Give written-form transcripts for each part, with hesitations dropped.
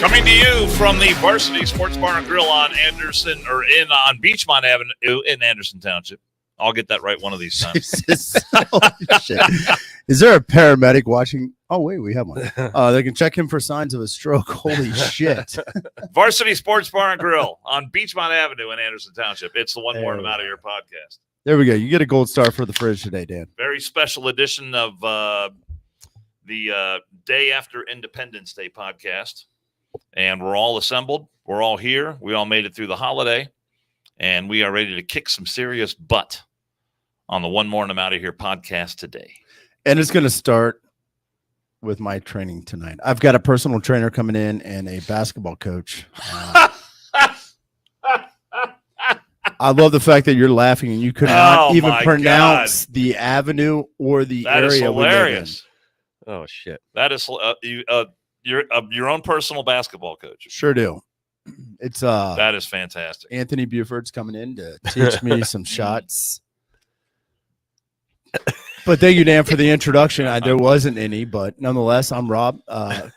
Coming to you from the Varsity Sports Bar and Grill on on Beachmont Avenue in Anderson Township. I'll get that right one of these times. Holy shit. Is there a paramedic watching? Oh, wait, we have one. They can check him for signs of a stroke. Holy shit. Varsity Sports Bar and Grill on Beachmont Avenue in Anderson Township. It's the One More I'm Out of Here podcast. There we go. You get a gold star for the fridge today, Dan. Very special edition of the day after Independence Day podcast. And we're all assembled. We're all here. We all made it through the holiday. And we are ready to kick some serious butt on the One More and I'm Out of Here podcast today. And it's going to start with my training tonight. I've got a personal trainer coming in and a basketball coach. I love the fact that you're laughing and you could not even pronounce the avenue or the area. That is hilarious. Oh, shit. That is you're your own personal basketball coach. Sure do. It's that is fantastic. Anthony Buford's coming in to teach me some shots. But thank you, Dan, for the introduction. There wasn't any, but nonetheless, I'm Rob.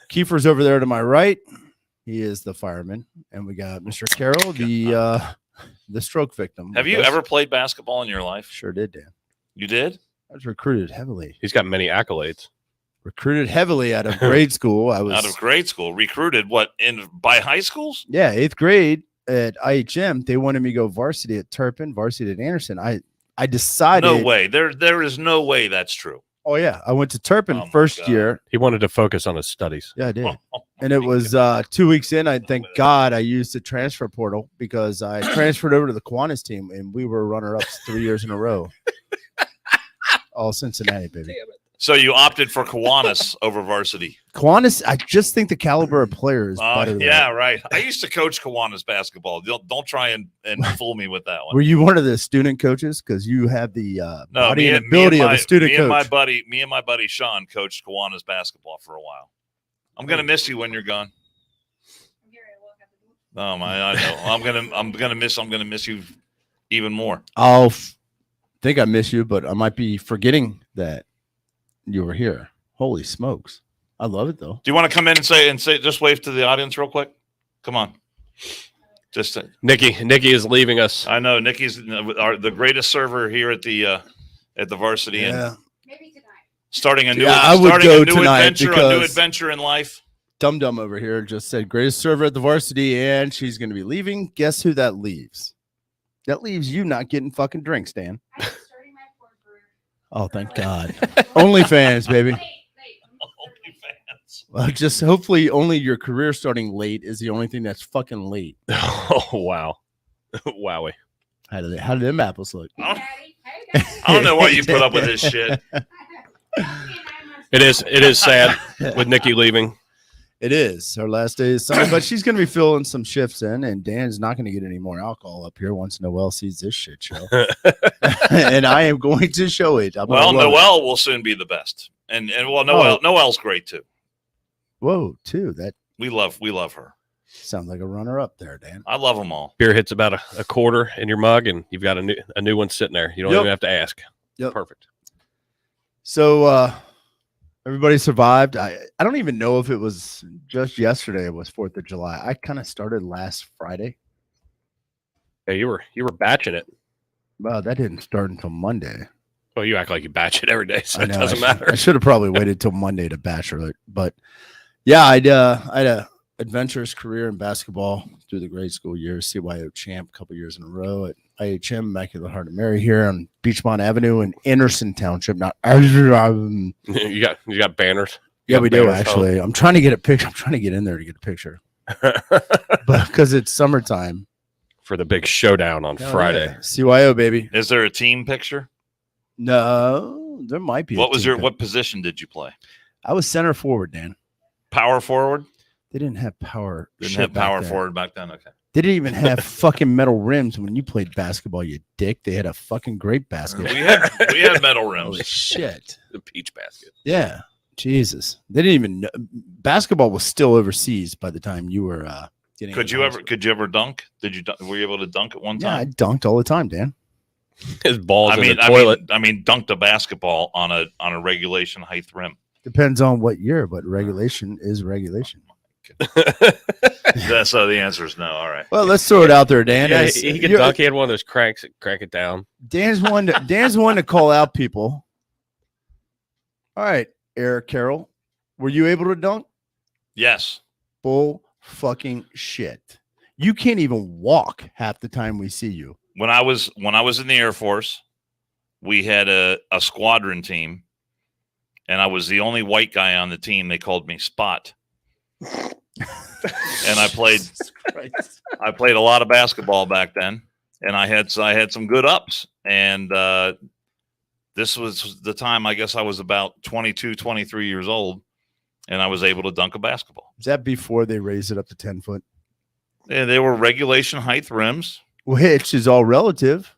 Kiefer's over there to my right. He is the fireman, and we got Mr. Carroll, the stroke victim. Have you ever played basketball in your life? Sure did, Dan. You did? I was recruited heavily. He's got many accolades. Recruited heavily out of grade school. Out of grade school. Recruited by high schools? Yeah, 8th grade at IHM. They wanted me to go varsity at Turpin, varsity at Anderson. I decided. No way. There is no way that's true. Oh, yeah. I went to Turpin first year. He wanted to focus on his studies. Yeah, I did. And it was 2 weeks in. I thank God I used the transfer portal because I transferred over to the Kiwanis team, and we were runner-ups 3 years in a row. All Cincinnati, baby. So you opted for Kiwanis over varsity. Kiwanis, I just think the caliber of players is better. Yeah, right. I used to coach Kiwanis basketball. Don't try and fool me with that one. Were you one of the student coaches? Because you have the body and ability of a student coach. Me and my buddy Sean coached Kiwanis basketball for a while. I'm gonna miss you when you're gone. Oh my, I know. I'm gonna miss you even more. I'll think I miss you, but I might be forgetting that you were here. Holy smokes. I love it though. Do you want to come in and say just wave to the audience real quick? Come on. Just Nikki is leaving us. I know Nikki's the greatest server here at the varsity. Yeah. And maybe tonight. Starting a new adventure in life. Dum Dum over here just said greatest server at the varsity and she's going to be leaving. Guess who that leaves? That leaves you not getting fucking drinks, Dan. Oh, thank God. OnlyFans, baby. OnlyFans. Well, just hopefully only your career starting late is the only thing that's fucking late. Oh, wow. Wowie. How did them apples look? I don't know why you put up with this shit. It is sad with Nikki leaving. It is her last day is Sunday, but she's going to be filling some shifts in, and Dan's not going to get any more alcohol up here once Noelle sees this shit show. And I am going to show it. Noelle will soon be the best, and Noelle's great too. Whoa, too. That we love her. Sounds like a runner up there, Dan. I love them all. Beer hits about a quarter in your mug, and you've got a new one sitting there. You don't even have to ask. Yep. Perfect. So everybody survived. I don't even know if it was just yesterday. It was 4th of July. I kind of started last Friday. Yeah, you were batching it. Well, that didn't start until Monday. Well, you act like you batch it every day, so it doesn't matter. I should have probably waited till Monday to batch it, but yeah, I had a adventurous career in basketball through the grade school years. CYO champ a couple years in a row at IHM, Immaculate Heart of Mary here on Beachmont Avenue in Anderson Township. Not you got banners. Yeah, we do actually. I'm trying to get a picture. I'm trying to get in there to get a picture, but because it's summertime for the big showdown on Friday. Yeah. CYO baby. Is there a team picture? No, there might be. What position did you play? I was center forward, Dan. Power forward. They didn't have power. Didn't have power forward back then. Okay. They didn't even have fucking metal rims when you played basketball, you dick. They had a fucking grape basket. We had metal rims. Holy shit. The peach basket. Yeah. Jesus. They didn't even know. Basketball was still overseas by the time you were getting. Could you ever dunk? Were you able to dunk at one time? Yeah, I dunked all the time, Dan. His balls in the toilet. I mean, dunked a basketball on a regulation height rim. Depends on what year, but regulation is regulation. So the answer is no. All right. Well, let's throw it out there, Dan. Yeah, As- he can you're- dunk. He had one of those cranks that crank it down. Dan's one to call out people. All right, Eric Carroll, were you able to dunk? Yes. Bull fucking shit. You can't even walk half the time we see you. When I was in the Air Force, we had a squadron team, and I was the only white guy on the team. They called me Spot. And I played a lot of basketball back then, and I had some good ups. And this was the time, I guess I was about 22, 23 years old, and I was able to dunk a basketball. Is that before they raised it up to 10 foot? Yeah, they were regulation height rims. Which is all relative.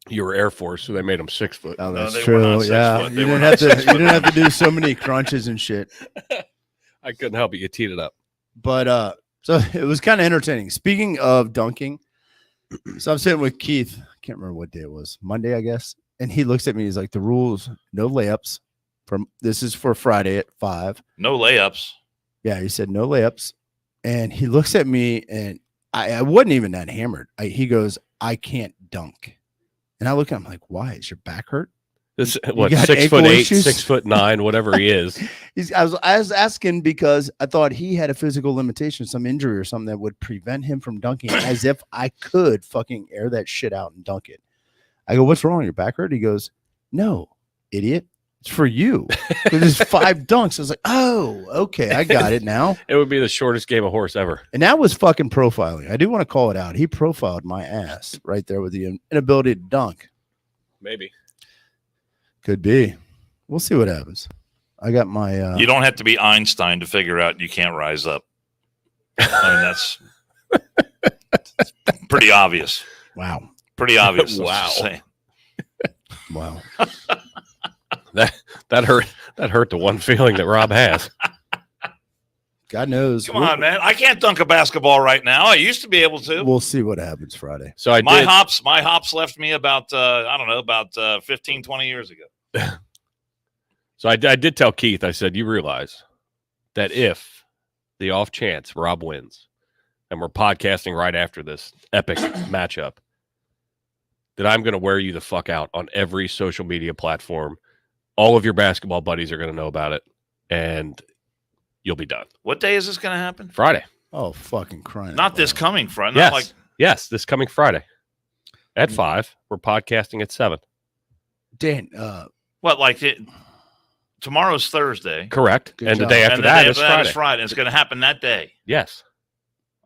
You were Air Force, so they made him 6 foot. Oh, No, that's they were true. not 6 Yeah, foot. They you were didn't not have to. 6 You didn't have to do so many crunches and shit. I couldn't help it. You teed it up. But so it was kind of entertaining. Speaking of dunking, so I'm sitting with Keith. I can't remember what day it was. Monday, I guess. And he looks at me. He's like, "The rules: no layups. This is for Friday at 5." No layups. Yeah, he said no layups. And he looks at me, and I wasn't even that hammered. He goes, "I can't dunk." And I look at him like, "Why? Is your back hurt?" This You what got 6'8", ankle issues? 6'9", whatever he is. I was asking because I thought he had a physical limitation, some injury or something that would prevent him from dunking, as if I could fucking air that shit out and dunk it. I go, "What's wrong? Your back hurt?" He goes, "No, idiot. It's for you." Because there's 5 dunks. I was like, "Oh, okay, I got it now." It would be the shortest game of horse ever. And that was fucking profiling. I do want to call it out. He profiled my ass right there with the inability to dunk. Maybe. Could be. We'll see what happens. I got my. You don't have to be Einstein to figure out you can't rise up. I mean, that's pretty obvious. Wow. Pretty obvious. Wow. Let's just say. Wow. That hurt the one feeling that Rob has. God knows. Come on, man. I can't dunk a basketball right now. I used to be able to. We'll see what happens Friday. So I My did. hops left me about, I don't know, about 15, 20 years ago. So I did tell Keith. I said, you realize that if the off chance Rob wins, and we're podcasting right after this epic matchup, that I'm going to wear you the fuck out on every social media platform. All of your basketball buddies are going to know about it, and you'll be done. What day is this going to happen? Friday. Oh, fucking crying. Not out this loud. coming Friday. Yes. Not like Yes, this coming Friday at 5. We're podcasting at 7. Dan, what? Like tomorrow's Thursday. Correct. Good And the job. day And after the that day is after that Friday. is Friday. It's going to happen that day. Yes.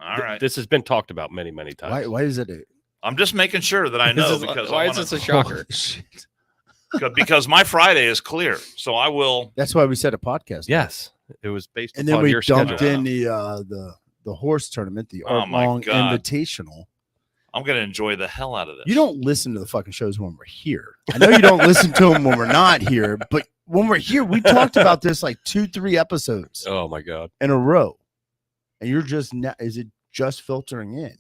All right. This has been talked about many, many times. why is it? I'm just making sure that I know This is- because why I is this a wanna, shocker? Oh, shit. because my Friday is clear. So I will. That's why we set a podcast. Yes. It was based And then upon we your dumped schedule. in the horse tournament, the Oh, Art my Long God. Invitational. I'm going to enjoy the hell out of this. You don't listen to the fucking shows when we're here. I know you don't listen to them when we're not here, but when we're here, we talked about this like 2-3 episodes Oh my God. in a row. And you're just is it just filtering in?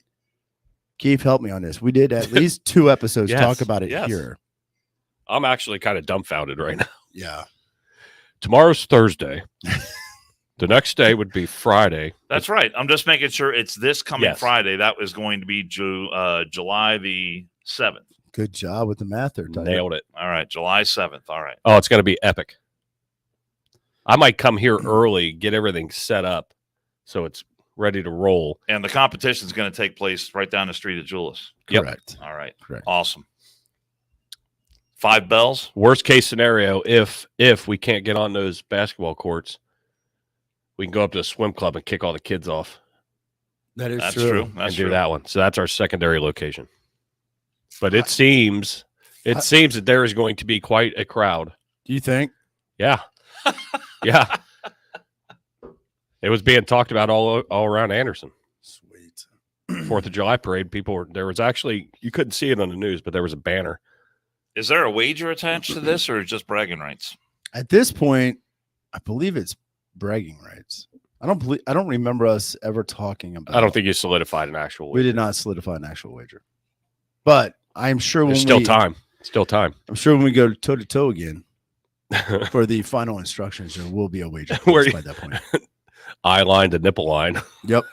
Keith, help me on this. We did at least 2 episodes Yes, talk about it yes. here. I'm actually kind of dumbfounded right now. Yeah. Tomorrow's Thursday. The next day would be Friday. That's right. I'm just making sure it's this coming Yes. Friday. That is going to be July the 7th. Good job with the math there, Tyler. Nailed it. All right. July 7th. All right. Oh, it's going to be epic. I might come here early, get everything set up so it's ready to roll. And the competition is going to take place right down the street at Julius. Yep. Correct. All right. Correct. Awesome. 5 bells. Worst case scenario, if we can't get on those basketball courts, we can go up to a swim club and kick all the kids off That is That's true. true. and That's do true. that one. So that's our secondary location. But it seems that there is going to be quite a crowd. Do you think? Yeah. Yeah. It was being talked about all around Anderson. Sweet. 4th of July parade. There was actually, you couldn't see it on the news, but there was a banner. Is there a wager attached to this or just bragging rights? At this point, I believe it's bragging rights. I don't remember us ever talking about. I don't think you solidified an actual we wager. did not solidify an actual wager, but I'm sure There's when still we, time. Still time. I'm sure when we go toe to toe again for the final instructions, there will be a wager Where placed you- by that point. eye line to nipple line. Yep.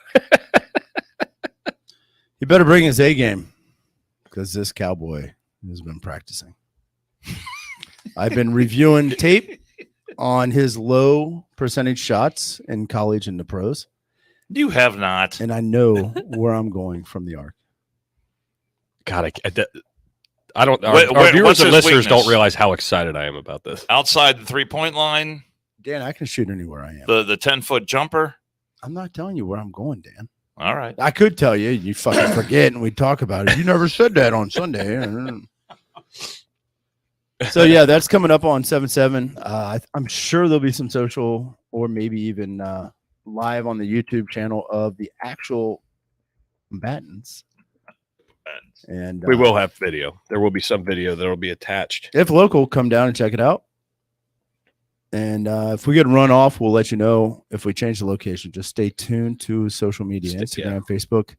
He better bring his A game because this cowboy has been practicing. I've been reviewing tape on his low percentage shots in college and the pros, You have not. and I know where I'm going from the arc. God, I don't. Our, Wait, our viewers what's and his listeners weakness? don't realize how excited I am about this. Outside the 3-point line, Dan, I can shoot anywhere I am. the 10-foot jumper. I'm not telling you where I'm going, Dan. All right. I could tell you, you fucking forget, and we talk about it. You never said that on Sunday. So yeah, that's coming up on 7/7. I'm sure there'll be some social or maybe even live on the YouTube channel of the actual combatants. And We will have video. There will be some video that will be attached. if local, come down and check it out. And if we get run off, we'll let you know if we change the location. Just stay tuned to social media, Instagram, Facebook.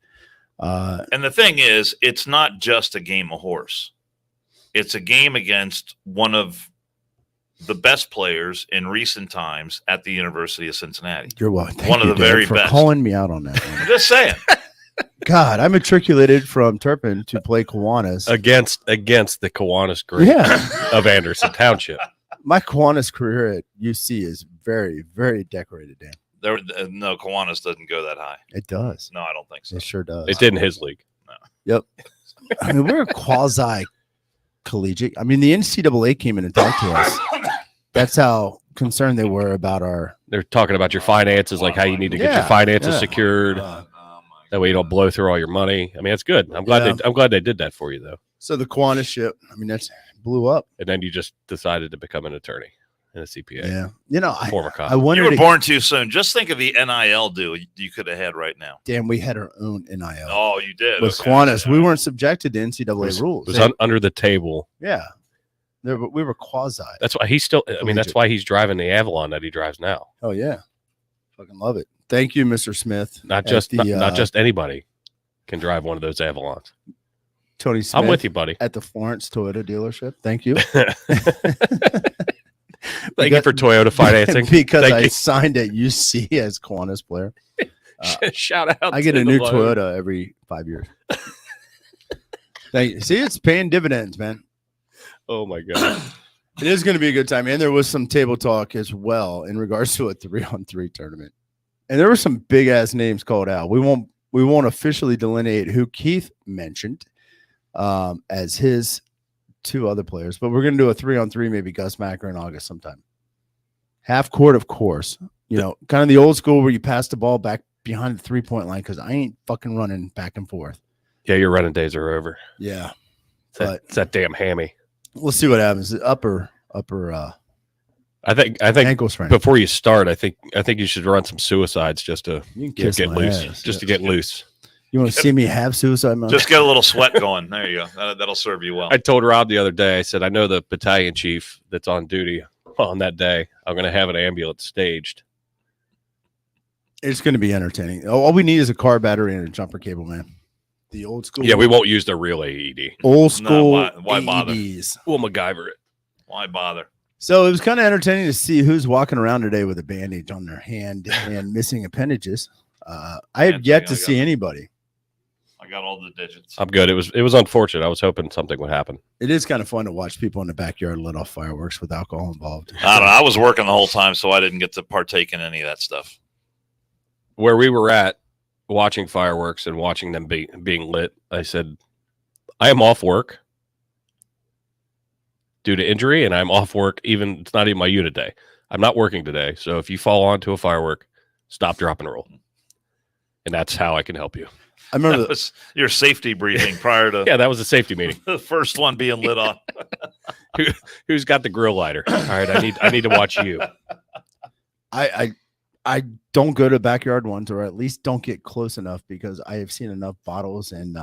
And the thing is, it's not just a game of horse. It's a game against one of the best players in recent times at the University of Cincinnati. You're welcome. Thank One of you, the Dan, very for best. calling me out on that one. I'm just saying. God, I matriculated from Turpin to play Kiwanis. Against the Kiwanis Great Yeah. of Anderson Township. My Kiwanis career at UC is very, very decorated, Dan. No, Kiwanis doesn't go that high. It does. No, I don't think so. It sure does. It did in his league. I mean, we're quasi collegiate. I mean, the NCAA came in and talked to us. That's how concerned they were about our. They're talking about your finances, like how you need to get your Yeah, finances yeah. secured. That way you don't blow through all your money. I mean, it's good. I'm glad they did that for you though. So the Kiwanis ship, I mean, that's blew up. And then you just decided to become an attorney and a CPA. Yeah. You know, Former cop. I You wanted were to. born too soon. Just think of the NIL deal you could have had right now. Dan, we had our own NIL. Oh, you did. With Okay. Kiwanis, we weren't subjected to NCAA rules. It was under the table. Yeah. We were quasi. That's why he's still. I mean, that's why he's driving the Avalon that he drives now. Oh, yeah. Fucking love it. Thank you, Mr. Smith. Not at just the, not just anybody can drive one of those Avalons. Tony Smith. I'm with you, buddy. At the Florence Toyota dealership. Thank you. Thank you for Toyota financing. because Thank I you. signed at UC as Kiwanis player. Shout out. I get to a the new loan. Toyota every 5 years. Thank you. See, it's paying dividends, man. Oh my god. It is going to be a good time. And there was some table talk as well in regards to a 3-on-3 tournament. And there were some big ass names called out. We won't officially delineate who Keith mentioned as his two other players, but we're going to do a 3-on-3, maybe Gus Macker in August sometime. Half court, of course. You know, kind of the old school where you pass the ball back behind the 3-point line because I ain't fucking running back and forth. Yeah, your running days are over. Yeah. It's that damn hammy. We'll see what happens. The upper I think ankle sprain. before you start, I think you should run some suicides just to You can kiss get my loose. ass. Just to get loose. You want to see me have suicide mode? Just get a little sweat going. There you go. That'll serve you well. I told Rob the other day, I said, I know the battalion chief that's on duty on that day. I'm going to have an ambulance staged. It's going to be entertaining. All we need is a car battery and a jumper cable, man. The old school. Yeah, we won't use the real AED. old school why bother? AEDs. We'll MacGyver it. Why bother? So it was kind of entertaining to see who's walking around today with a bandage on their hand and missing appendages. I have yet to see anybody. I got all the digits. I'm good. It was unfortunate. I was hoping something would happen. It is kind of fun to watch people in the backyard let off fireworks with alcohol involved. I don't know. I was working the whole time, so I didn't get to partake in any of that stuff. Where we were at watching fireworks and watching them being lit, I said, I am off work due to injury, and I'm off work. It's not even my unit day. I'm not working today. So if you fall onto a firework, stop, drop, and roll. And that's how I can help you. I remember That was your safety briefing prior to Yeah, that was a safety meeting. the first one being lit off. Who's got the grill lighter? All right, I need to watch you. I don't go to backyard ones, or at least don't get close enough, because I have seen enough bottles and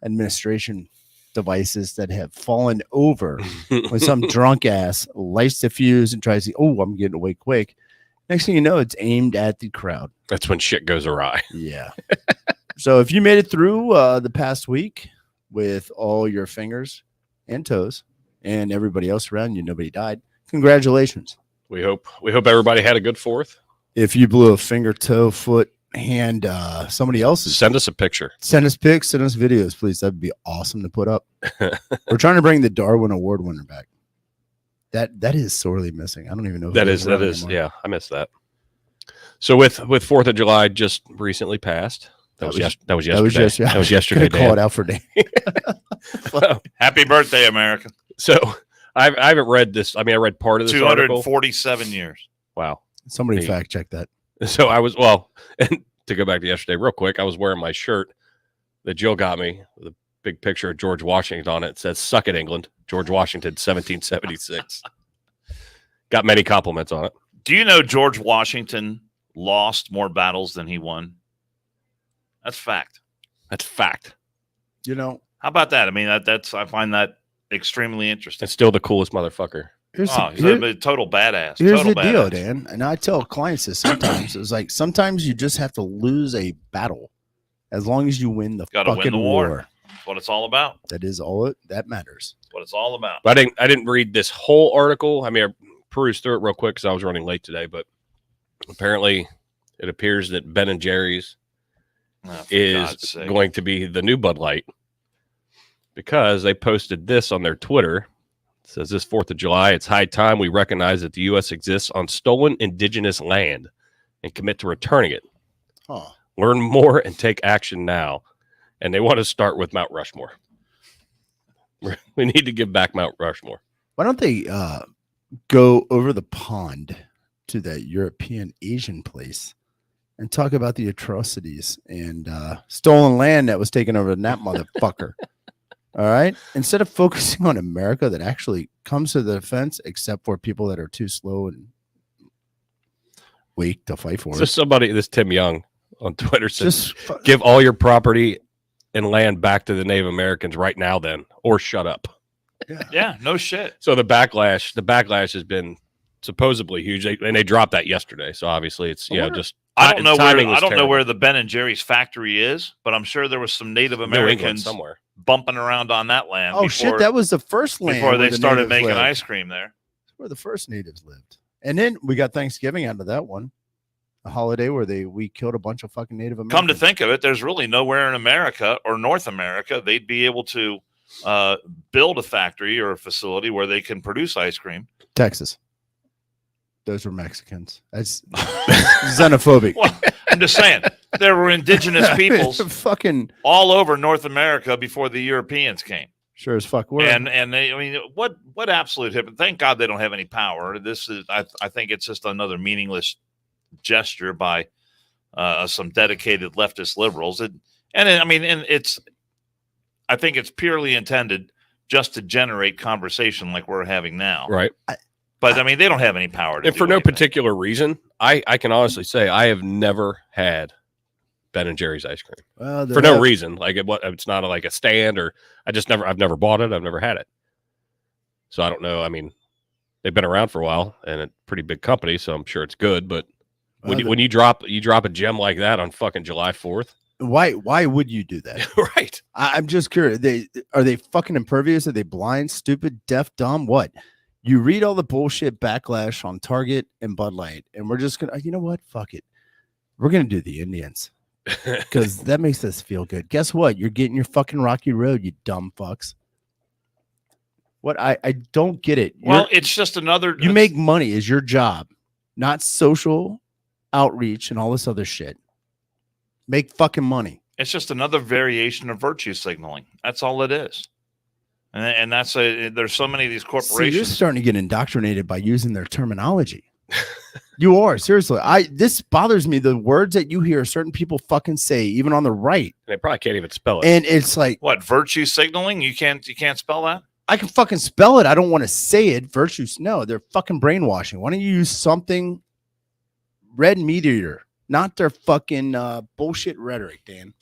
administration devices that have fallen over when some drunk ass lights the fuse and tries to, I'm getting away quick. Next thing you know, it's aimed at the crowd. That's when shit goes awry. Yeah. So if you made it through the past week with all your fingers and toes and everybody else around you, nobody died, congratulations. We hope everybody had a good 4th. if you blew a finger, toe, foot, hand, somebody else's, Send us a picture. send us pics, send us videos, please. That'd be awesome to put up. We're trying to bring the Darwin Award winner back. That is sorely missing. I don't even know. If That he's is around anymore. yeah. I missed that. So with 4th of July just recently passed. That was yesterday. That was yesterday. Gonna call Dan. it out for Dan. Happy birthday, America. So I haven't read this. I mean, I read part of this article. 247 years. Wow. Somebody Neat. fact check that. So and to go back to yesterday real quick, I was wearing my shirt that Jill got me with a big picture of George Washington on it. It says, "Suck it, England." George Washington, 1776. Got many compliments on it. Do you know George Washington lost more battles than he won? That's fact. That's fact. You know, How about that? I mean, I find that extremely interesting. It's still the coolest motherfucker. here's, Oh, the, he's here- a total badass. here's Total the deal, badass. Dan. And I tell clients this sometimes. It's like sometimes you just have to lose a battle as long as you win the Gotta win fucking the war. war. That's what it's all about. That is all that matters. That's what it's all about. But I didn't read this whole article. I mean, I perused through it real quick because I was running late today. But apparently, it appears that Ben and Jerry's Oh, for is God's sake. going to be the new Bud Light because they posted this on their Twitter. It says this 4th of July, it's high time we recognize that the U.S. exists on stolen indigenous land and commit to returning it. Huh. Learn more and take action now. And they want to start with Mount Rushmore. We need to give back Mount Rushmore. Why don't they go over the pond to that European Asian place and talk about the atrocities and stolen land that was taken over in that motherfucker? All right. Instead of focusing on America that actually comes to the defense, except for people that are too slow and weak to fight for So it. somebody, this Tim Young on Twitter says, Just give all your property and land back to the Native Americans right now then, or shut up. Yeah, no shit. So the backlash has been supposedly huge. They dropped that yesterday. So obviously it's, I wonder- just, I don't know timing where was I don't know terrible. where the Ben and Jerry's factory is, but I'm sure there was some Native New England Americans somewhere. bumping around on that land. oh before, shit, that was the first land before where they the started natives making lived. ice cream there. Where the first natives lived. And then we got Thanksgiving out of that one. A holiday where we killed a bunch of fucking Native Americans. Come to think of it, there's really nowhere in America or North America they'd be able to build a factory or a facility where they can produce ice cream. Texas. Those were Mexicans. That's xenophobic. Well, I'm just saying there were indigenous peoples fucking all over North America before the Europeans came. sure as fuck were. And they, I mean, what absolute hypocrite. Thank God they don't have any power. This is, I think it's just another meaningless gesture by some dedicated leftist liberals. I think it's purely intended just to generate conversation like we're having now. Right. But I mean, they don't have any power to And do for no anything. particular reason, I can honestly say I have never had Ben and Jerry's ice cream well, for no reason. Like it's not like a stand or I've never bought it. I've never had it. So I don't know. I mean, they've been around for a while and a pretty big company, so I'm sure it's good. But when you drop a gem like that on fucking July 4th, why would you do that? right? I'm just curious. Are they fucking impervious? Are they blind, stupid, deaf, dumb? What? You read all the bullshit backlash on Target and Bud Light, and we're just gonna, you know what? Fuck it. We're gonna do the Indians because that makes us feel good. Guess what? You're getting your fucking Rocky Road, you dumb fucks. What? I don't get it. Well, it's just another. You make money is your job, not social outreach and all this other shit. Make fucking money. It's just another variation of virtue signaling. That's all it is. And that's there's so many of these See, you're corporations. starting to get indoctrinated by using their terminology. You are, seriously. This bothers me. The words that you hear certain people fucking say, even on the right, They probably can't even spell it. and it's like What, virtue signaling? You can't spell that? I can fucking spell it. I don't want to say it. Virtues, no, they're fucking brainwashing. Why don't you use something red meat eater, not their fucking bullshit rhetoric, Dan?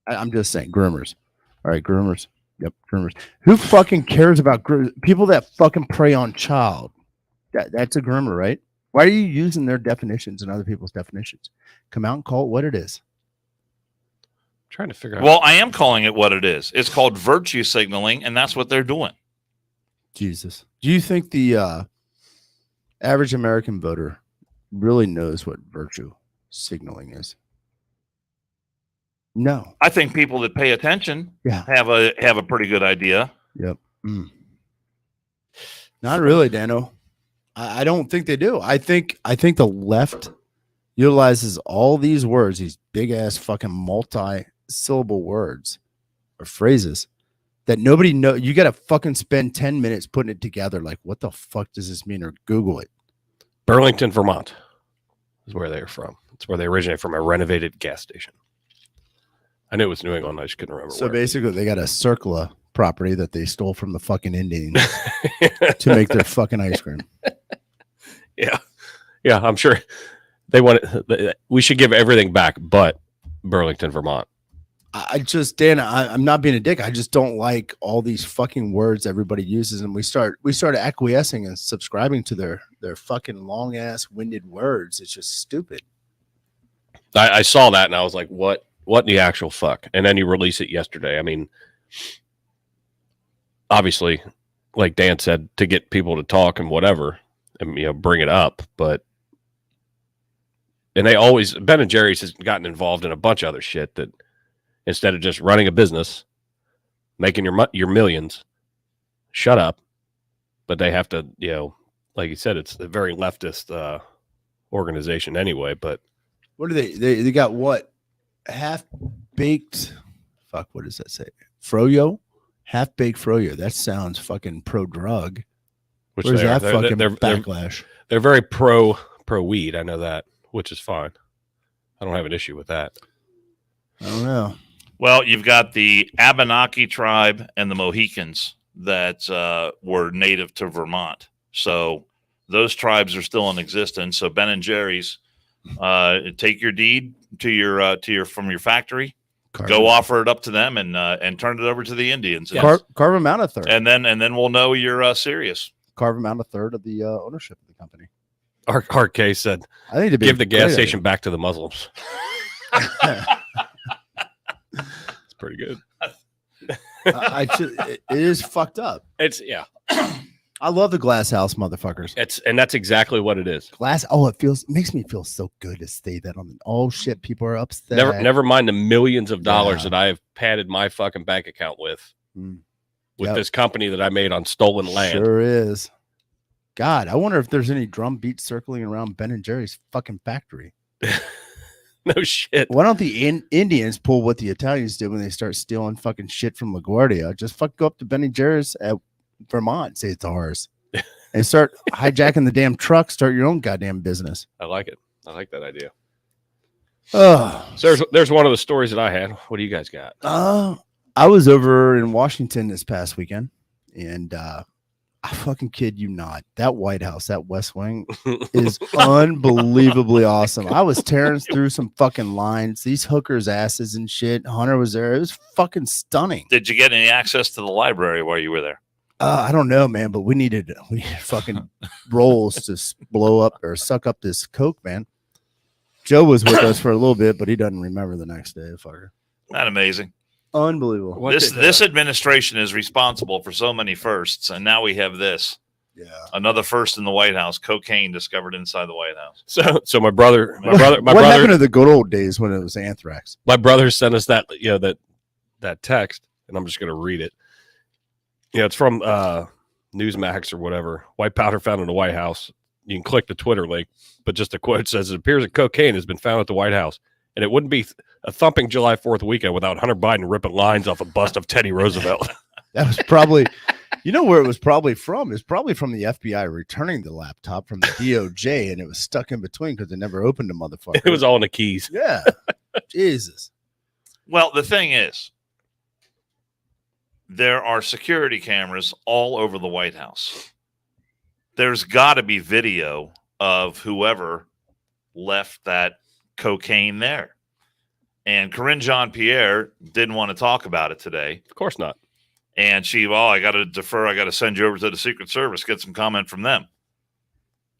I'm just saying, groomers. All right, groomers. Yep, groomers. Who fucking cares about people that fucking prey on child? That's a groomer, right? Why are you using their definitions and other people's definitions? Come out and call it what it is. Trying to figure out. Well, I am calling it what it is. It's called virtue signaling, and that's what they're doing. Jesus. Do you think the average American voter really knows what virtue signaling is. No. I think people that pay attention Yeah. have a pretty good idea. Yep. Not really, Dano. I don't think they do. I think the left utilizes all these words, these big ass fucking multi-syllable words or phrases that nobody know. You got to fucking spend 10 minutes putting it together. Like, what the fuck does this mean? Or Google it. Burlington, Vermont is where they're from. It's where they originate from, a renovated gas station. I knew it was New England. I just couldn't remember. So where. basically, they got a Circula property that they stole from the fucking Indians to make their fucking ice cream. Yeah, I'm sure they want it. We should give everything back, but Burlington, Vermont. I just, Dan, I'm not being a dick. I just don't like all these fucking words everybody uses, and we started acquiescing and subscribing to their fucking long ass winded words. It's just stupid. I saw that and I was like, what in the actual fuck? And then you release it yesterday. I mean, obviously, like Dan said, to get people to talk and whatever, and bring it up, but. And they always, Ben and Jerry's has gotten involved in a bunch of other shit that instead of just running a business, making your millions, shut up. But they have to, like you said, it's a very leftist organization anyway. But what do they got? What half baked? Fuck, what does that say? Froyo, half baked froyo. That sounds fucking pro drug. Where's that fucking backlash? They're very pro weed. I know that. Which is fine. I don't have an issue with that. I don't know. Well, you've got the Abenaki tribe and the Mohicans that were native to Vermont. So those tribes are still in existence. So Ben and Jerry's, take your deed to your from your factory, go offer it up to them, and turn it over to the Indians. Carve them out a third, and then we'll know you're serious. Carve them out a third of the ownership of the company. RK said, I think to give the gas station back to the Muslims. It's pretty good. It is fucked up. It's yeah. I love the glass house motherfuckers. And that's exactly what it is. Glass. Oh, it makes me feel so good to say that on. Oh shit, people are upset. Never mind the millions of dollars that I have padded my fucking bank account with this company that I made on stolen land. Sure is. God, I wonder if there's any drum beats circling around Ben and Jerry's fucking factory. No shit. Why don't the Indians pull what the Italians did when they start stealing fucking shit from LaGuardia? Just go up to Ben and Jerry's at Vermont, say it's ours, and start hijacking the damn truck. Start your own goddamn business. I like it. I like that idea. Oh, so there's one of the stories that I had. What do you guys got? I was over in Washington this past weekend, and I fucking kid you not. That White House, that West Wing is unbelievably awesome. I was tearing through some fucking lines, these hookers' asses and shit. Hunter was there. It was fucking stunning. Did you get any access to the library while you were there? I don't know, man, but we needed fucking rolls to blow up or suck up this Coke, man. Joe was with us for a little bit, but he doesn't remember the next day. Fucker. Not amazing. Unbelievable. This administration is responsible for so many firsts, and now we have this. Yeah, another first in the White House: cocaine discovered inside the White House. So my brother. What happened to the good old days when it was anthrax? My brother sent us that that text, and I'm just going to read it. It's from Newsmax or whatever. White powder found in the White House. You can click the Twitter link, but just a quote says, "It appears that cocaine has been found at the White House." And it wouldn't be a thumping July 4th weekend without Hunter Biden ripping lines off a bust of Teddy Roosevelt. That was probably, where it was probably from. It's probably from the FBI returning the laptop from the DOJ, and it was stuck in between because they never opened the motherfucker. It was all in the keys. Yeah. Jesus. Well, the thing is, there are security cameras all over the White House. There's got to be video of whoever left that cocaine there. And Corinne Jean-Pierre didn't want to talk about it today. Of course not. And I got to defer. I got to send you over to the Secret Service, get some comment from them.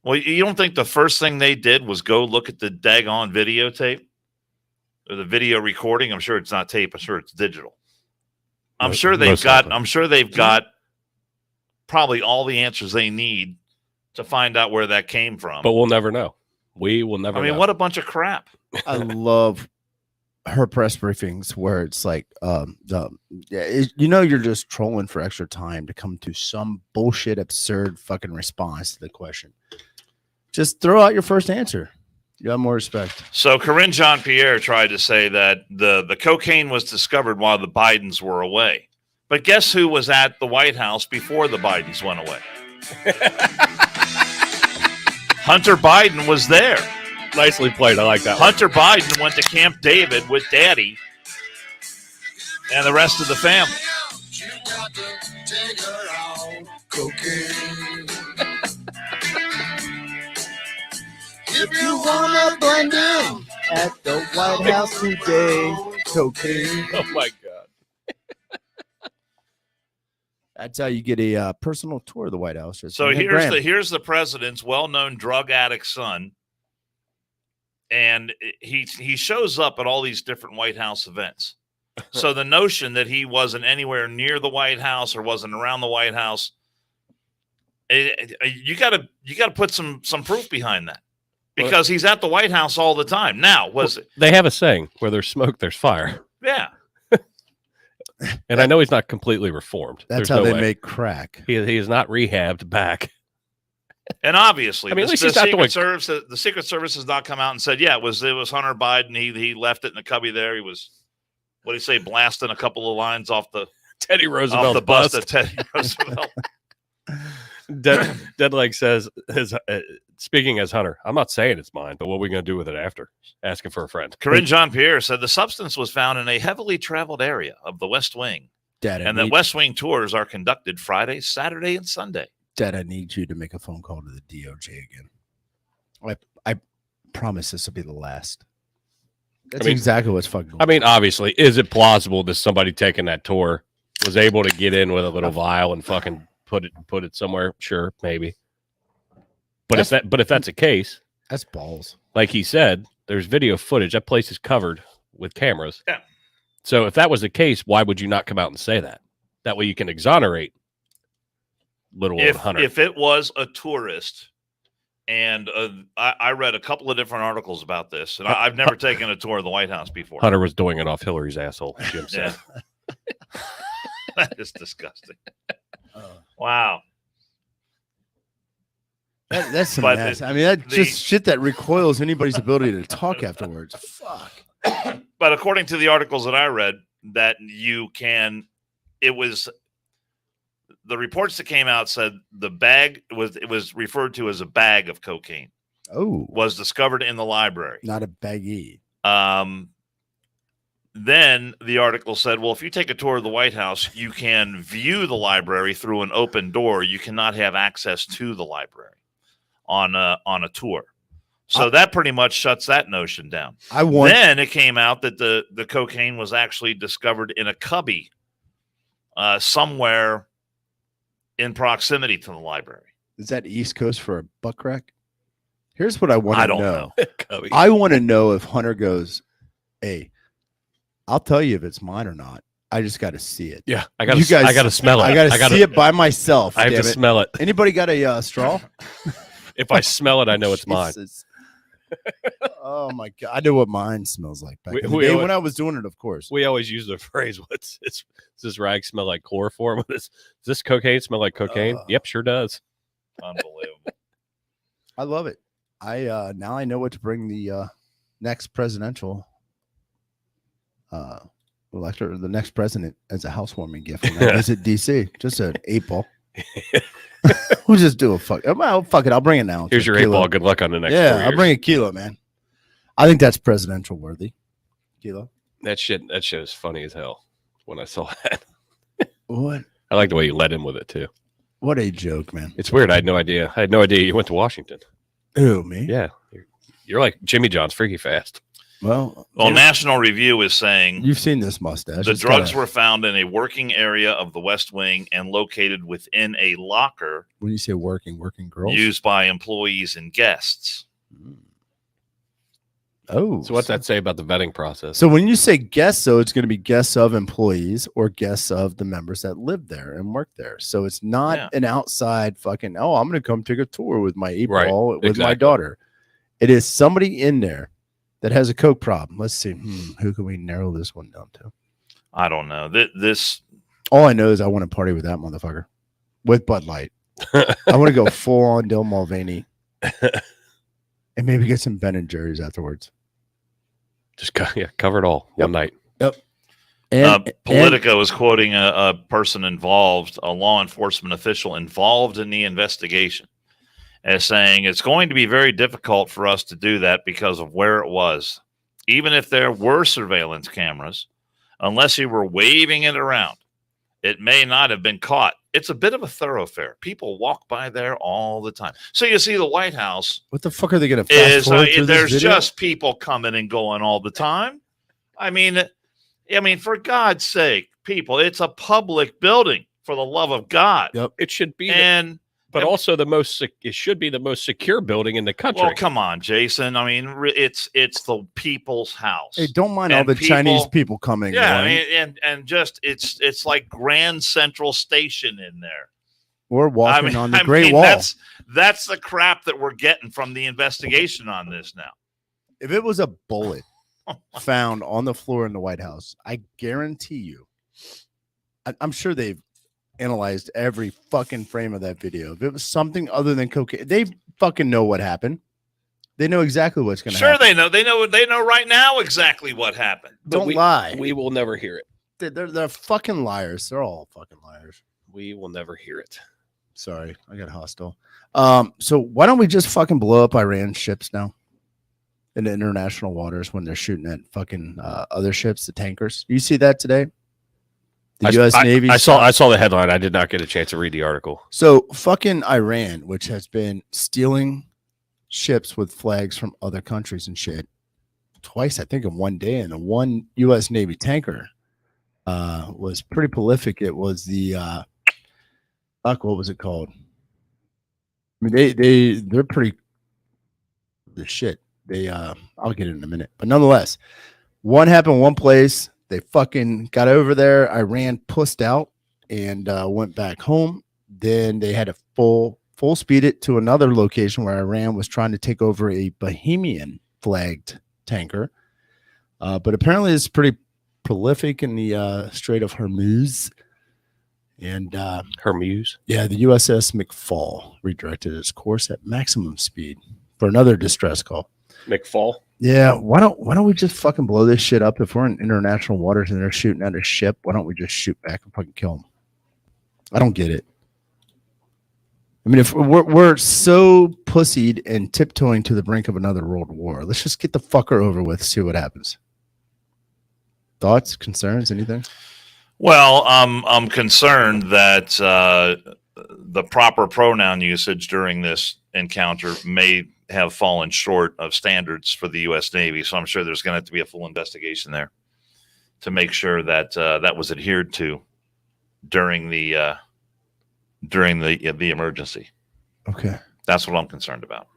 Well, you don't think the first thing they did was go look at the daggone videotape or the video recording? I'm sure it's not tape. I'm sure it's digital. I'm sure they've got probably all the answers they need to find out where that came from. But we'll never know. We will never. I mean, know. what a bunch of crap. I love her press briefings where it's like, you're just trolling for extra time to come to some bullshit, absurd fucking response to the question. Just throw out your first answer. You have more respect. So Corinne Jean-Pierre tried to say that the cocaine was discovered while the Bidens were away. But guess who was at the White House before the Bidens went away? Hunter Biden was there. Nicely played. I like that. Hunter Biden went to Camp David with Daddy and the rest of the family. If you wanna burn down at the White House today, cocaine. Oh my God. That's how you get a personal tour of the White House. So here's the president's well-known drug addict son, and he shows up at all these different White House events. So the notion that he wasn't anywhere near the White House or wasn't around the White House, you got to put some proof behind that, because he's at the White House all the time. Now, they have a saying, where there's smoke, there's fire. Yeah. And I know he's not completely reformed. That's There's how no they way. make crack. He is not rehabbed back. And obviously, I mean, at least the he's not Secret doing- Service, the Secret Service has not come out and said, yeah, it was Hunter Biden. He left it in the cubby there. He was, what do you say, blasting a couple of lines off the Teddy Roosevelt the bust of Teddy Roosevelt. Deadleg says, speaking as Hunter, I'm not saying it's mine, but what are we going to do with it after? Asking for a friend. Corinne Jean-Pierre said the substance was found in a heavily traveled area of the West Wing, Dad, and that West Wing tours are conducted Friday, Saturday, and Sunday. Dad, I need you to make a phone call to the DOJ again. I promise this will be the last. That's exactly what's fucking going on. I mean, obviously, is it plausible that somebody taking that tour was able to get in with a little vial and fucking put it somewhere? Sure, maybe. But if that's the case, that's balls. Like he said, there's video footage. That place is covered with cameras. Yeah. So if that was the case, why would you not come out and say that? That way you can exonerate little old Hunter. If it was a tourist, and I read a couple of different articles about this, and I've never taken a tour of the White House before. Hunter was doing it off Hillary's asshole, Jim said. That is disgusting. Wow. That's some mess. I mean, that's just shit that recoils anybody's ability to talk afterwards. Fuck. But according to the articles that I read, that the reports that came out said the bag was referred to as a bag of cocaine. Oh, was discovered in the library, not a baggie. Then the article said, well, if you take a tour of the White House, you can view the library through an open door. You cannot have access to the library on a tour. So that pretty much shuts that notion down. Then it came out that the cocaine was actually discovered in a cubby somewhere in proximity to the library. Is that East Coast for a butt crack? Here's what I want to know. Cubby. I want to know if Hunter goes, hey, I'll tell you if it's mine or not. I just got to see it. Yeah, I got to smell it. I got to see it by myself. I have to smell it. Anybody got a straw? If I smell it, I know it's mine. Oh my god! I know what mine smells like back in the day when I was doing it. Of course, we always use the phrase, "Does this rag smell like chloroform? Does this cocaine smell like cocaine?" Yep, sure does. Unbelievable. I love it. Now I know what to bring the next presidential elector, the next president, as a housewarming gift when I visit DC. Just an 8-ball. We'll just do a fuck. Well, fuck it. I'll bring it now. Here's your 8-ball. Good luck on the next. Yeah, I'll bring a kilo, man. I think that's presidential worthy. Kilo. That shit is funny as hell. When I saw that, what? I like the way you led in with it too. What a joke, man! It's weird. I had no idea. You went to Washington. Who, me? Yeah, you're like Jimmy John's freaky fast. Well, National Review is saying you've seen this mustache. The drugs were found in a working area of the West Wing and located within a locker. When you say working girls, used by employees and guests. Oh, so what's that say about the vetting process? So when you say guests, though, it's going to be guests of employees or guests of the members that live there and work there. So it's not an outside fucking. Oh, I'm going to come take a tour with my 8-ball with my daughter. It is somebody in there that has a coke problem. Let's see. Who can we narrow this one down to? I don't know. This All I know is I want to party with that motherfucker with Bud Light. I want to go full on Del Mulvaney and maybe get some Ben and Jerry's afterwards. Just cover it all one night. And Politico is quoting a person involved, a law enforcement official involved in the investigation, as saying it's going to be very difficult for us to do that because of where it was. Even if there were surveillance cameras, unless you were waving it around, it may not have been caught. It's a bit of a thoroughfare. People walk by there all the time. So you see the White House. What the fuck are they going to fast forward through There's this video? just people coming and going all the time. I mean, for God's sake, people, it's a public building, for the love of God. Yep. It should be, But also it should be the most secure building in the country. Well, come on, Jason. I mean, it's the people's house. Hey, don't mind all And the people- Chinese people coming. Yeah, going. I mean, and just it's like Grand Central Station in there. We're walking on the I Great mean, Wall. That's the crap that we're getting from the investigation on this now. If it was a bullet found on the floor in the White House, I guarantee you, I'm sure they've analyzed every fucking frame of that video. If it was something other than cocaine, they fucking know what happened. They know exactly what's going to Sure, happen. they know right now exactly what happened. Don't lie. We will never hear it. They're fucking liars. They're all fucking liars. We will never hear it. Sorry, I got hostile. So why don't we just fucking blow up Iran ships now in the international waters when they're shooting at fucking other ships, the tankers? You see that today? The U.S. Navy. I saw the headline. I did not get a chance to read the article. So fucking Iran, which has been stealing ships with flags from other countries and shit twice, I think, in one day, and the one U.S. Navy tanker was pretty prolific. It was the what was it called? I mean, they're pretty the shit. I'll get it in a minute, but nonetheless, one happened one place. They fucking got over there. Iran pussed out and went back home. Then they had to full speed it to another location where Iran was trying to take over a Bahamian flagged tanker. But apparently it's pretty prolific in the Strait of Hormuz. And Hormuz. yeah, the USS McFall redirected its course at maximum speed for another distress call. McFall. Yeah, why don't we just fucking blow this shit up? If we're in international waters and they're shooting at a ship, why don't we just shoot back and fucking kill them? I don't get it. I mean, if we're so pussied and tiptoeing to the brink of another world war, let's just get the fucker over with, see what happens. Thoughts, concerns, anything? Well, I'm concerned that the proper pronoun usage during this encounter may have fallen short of standards for the U.S. Navy. So I'm sure there's going to have to be a full investigation there to make sure that that was adhered to during the emergency. Okay. That's what I'm concerned about.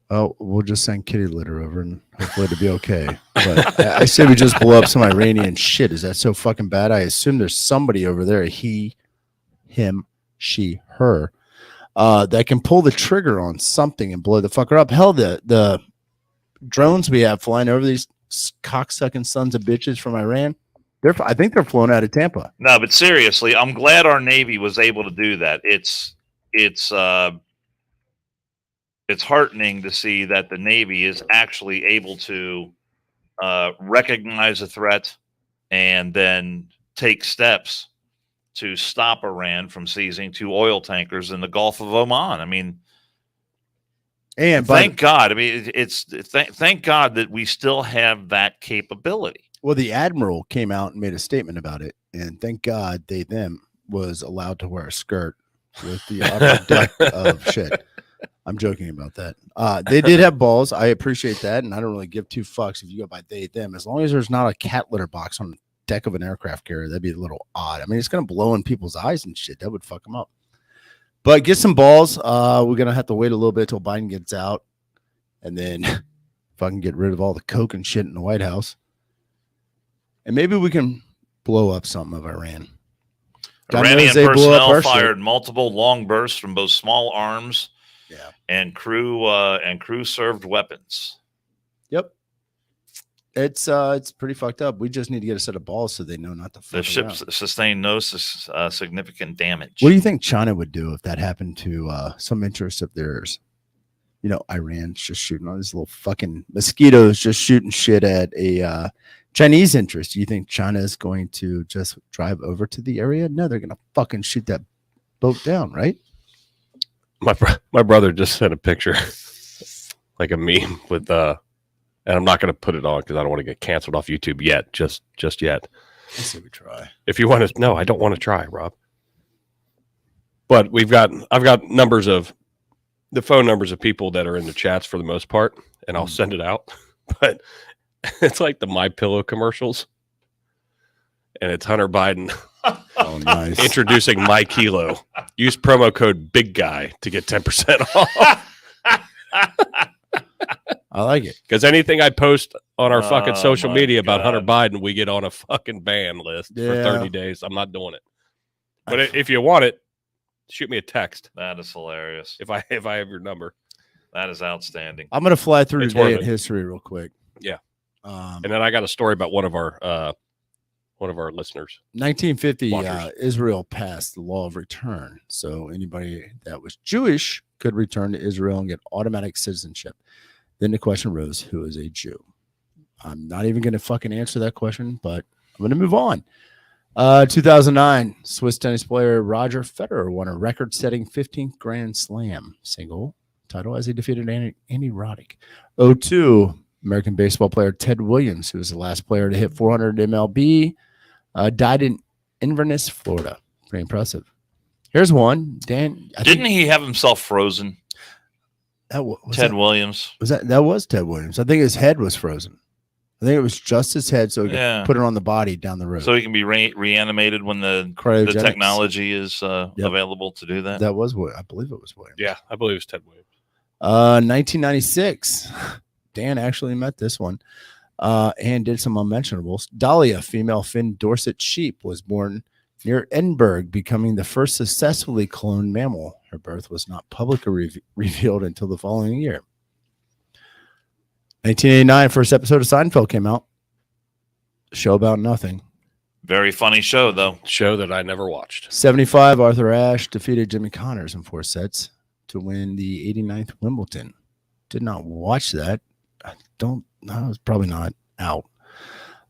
Oh, we'll just send kitty litter over and hopefully it'll be okay. But I say we just blow up some Iranian shit. Is that so fucking bad? I assume there's somebody over there, he, him, she, her, that can pull the trigger on something and blow the fucker up. Hell, the drones we have flying over these cocksucking sons of bitches from Iran, I think they're flown out of Tampa. No, but seriously, I'm glad our Navy was able to do that. It's heartening to see that the Navy is actually able to recognize a threat and then take steps to stop Iran from seizing 2 oil tankers in the Gulf of Oman. I mean, And thank God. I mean, thank God that we still have that capability. well, the admiral came out and made a statement about it, and thank God them was allowed to wear a skirt with the upper deck of shit. I'm joking about that. They did have balls. I appreciate that, and I don't really give 2 fucks if you go by them. As long as there's not a cat litter box on the deck of an aircraft carrier, that'd be a little odd. I mean, it's gonna blow in people's eyes and shit. That would fuck them up. But get some balls. We're gonna have to wait a little bit till Biden gets out, and then fucking get rid of all the coke and shit in the White House, and maybe we can blow up something of Iran. God knows Iranian they blew up personnel our shit. fired multiple long bursts from both small arms Yeah. and crew served weapons. Yep. It's pretty fucked up. We just need to get a set of balls so they know not to The fuck ships around. sustained no significant damage. What do you think China would do if that happened to some interest of theirs? You know, Iran's just shooting all these little fucking mosquitoes, just shooting shit at a Chinese interest. Do you think China is going to just drive over to the area? No, they're going to fucking shoot that boat down, right? My brother just sent a picture, like a meme with and I'm not going to put it on because I don't want to get canceled off YouTube yet, just yet. Let's see, we try. If you want to, no, I don't want to try, Rob. But I've got numbers of the phone numbers of people that are in the chats for the most part, and I'll send it out. But it's like the My Pillow commercials, and it's Hunter Biden Oh, nice. introducing My Kilo. Use promo code Big Guy to get 10% off. I like it. Because anything I post on our fucking Oh, social my media about God. Hunter Biden, we get on a fucking ban list for Yeah. 30 days. I'm not doing it. But if you want it, shoot me a text That is hilarious. if I have your number. That is outstanding. I'm going to fly through It's today worth in it. history real quick. Yeah. Um, And then I got a story about one of our listeners. 1950, Watchers. Israel passed the law of return. So anybody that was Jewish could return to Israel and get automatic citizenship. Then the question arose, who is a Jew? I'm not even going to fucking answer that question, but I'm going to move on. 2009, Swiss tennis player Roger Federer won a record-setting 15th Grand Slam single title as he defeated Andy Roddick. 2002, American baseball player Ted Williams, who was the last player to hit 400 MLB, died in Inverness, Florida. Pretty impressive. Here's one. Dan, Didn't he have himself frozen? that was Ted Williams. that was Ted Williams. I think his head was frozen. I think it was just his head, so he Yeah. could put it on the body down the road. So he can be reanimated when the Cryogenics. technology is Yep. available to do that. That was what I believe it was Williams. Yeah, I believe it's Ted Williams. 1996. Dan actually met this one and did some unmentionables. Dahlia, female Finn Dorset sheep, was born near Edinburgh, becoming the first successfully cloned mammal. Her birth was not publicly revealed until the following year. 1989, first episode of Seinfeld came out. Show about nothing. Very funny show, though. Show that I never watched. 75, Arthur Ashe defeated Jimmy Connors in 4 sets to win the 89th Wimbledon. Did not watch that. No, it's probably not out.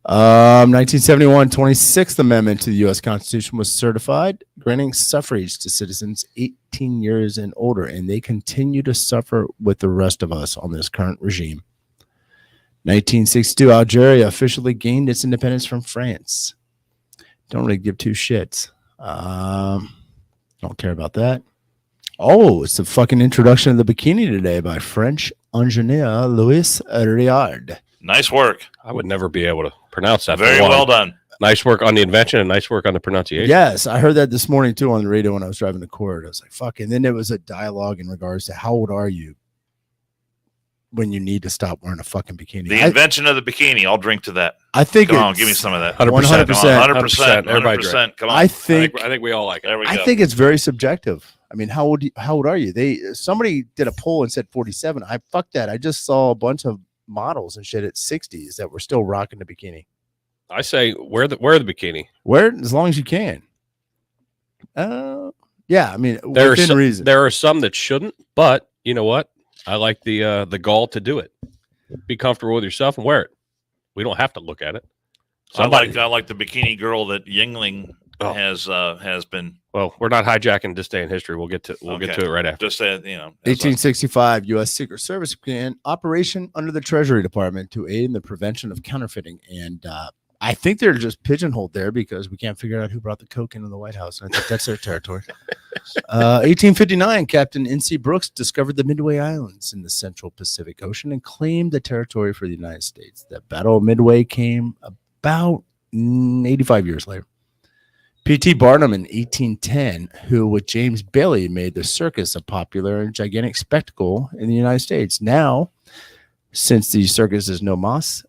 1971, 26th Amendment to the U.S. Constitution was certified, granting suffrage to citizens 18 years and older, and they continue to suffer with the rest of us on this current regime. 1962, Algeria officially gained its independence from France. Don't really give two shits. Don't care about that. Oh, it's the fucking introduction of the bikini today by French engineer Louis Riard. Nice work. I would never be able to pronounce that. for Very one. well done. Nice work on the invention and nice work on the pronunciation. Yes, I heard that this morning too on the radio when I was driving to court. I was like, fuck. And then there was a dialogue in regards to how old are you when you need to stop wearing a fucking bikini. The invention of the bikini. I'll drink to that. I think Come on, it's- give me some of that. 100%. 100%. 100%. Everybody 100%. Come on. I think I think we all like it. There we go. I think it's very subjective. I mean, how old are you? Somebody did a poll and said 47. I fuck that. I just saw a bunch of models and shit at 60s that were still rocking the bikini. I say wear the bikini. Wear it as long as you can. Yeah, I mean, There are within some, reason. there are some that shouldn't, but you know what? I like the gall to do it. Be comfortable with yourself and wear it. We don't have to look at it. I like the bikini girl that Yingling Oh. has been Well, we're not hijacking this day in history. We'll get to Okay. it right after. just as 1865, U.S. Secret Service began operation under the Treasury Department to aid in the prevention of counterfeiting. And I think they're just pigeonholed there because we can't figure out who brought the coke into the White House. I think that's their territory. 1859, Captain N.C. Brooks discovered the Midway Islands in the Central Pacific Ocean and claimed the territory for the United States. The Battle of Midway came about 85 years later. P.T. Barnum in 1810, who with James Bailey made the circus a popular and gigantic spectacle in the United States. Now, since the circus is no mas,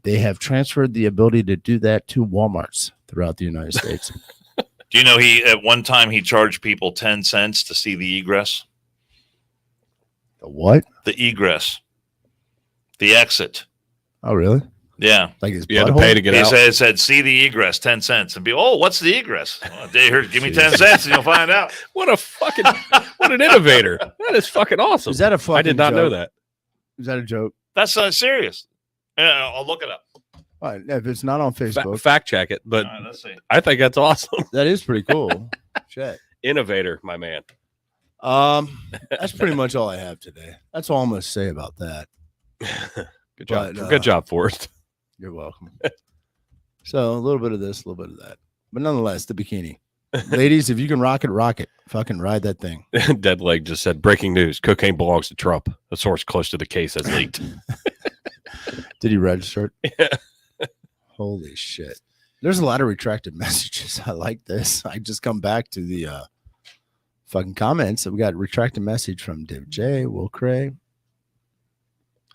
they have transferred the ability to do that to Walmarts throughout the United States. Do you know he at one time he charged people 10 cents to see the egress? The what? The egress, the exit. Oh, really? Yeah. Like his You had to butthole? pay to get out. It said, see the egress, 10 cents. And be, oh, what's the egress? Well, give me 10 cents and you'll find out. What an innovator. That is fucking awesome. Is that a fucking I did not know joke? that. Is that a joke? That's serious. Yeah, I'll look it up. All right, if it's not on Facebook, Fact check it, but All right, let's see. I think that's awesome. that is pretty cool. Shit. Innovator, my man. That's pretty much all I have today. That's all I'm going to say about that. Good job. But, Good job, Forrest. You're welcome. So a little bit of this, a little bit of that, but nonetheless, the bikini. Ladies, if you can rock it, fucking ride that thing. Dead Leg just said, breaking news, cocaine belongs to Trump. A source close to the case has leaked. Did he register it? Yeah. Holy shit. There's a lot of retracted messages. I like this. I just come back to the fucking comments. We got a retracted message from David J. Will Cray.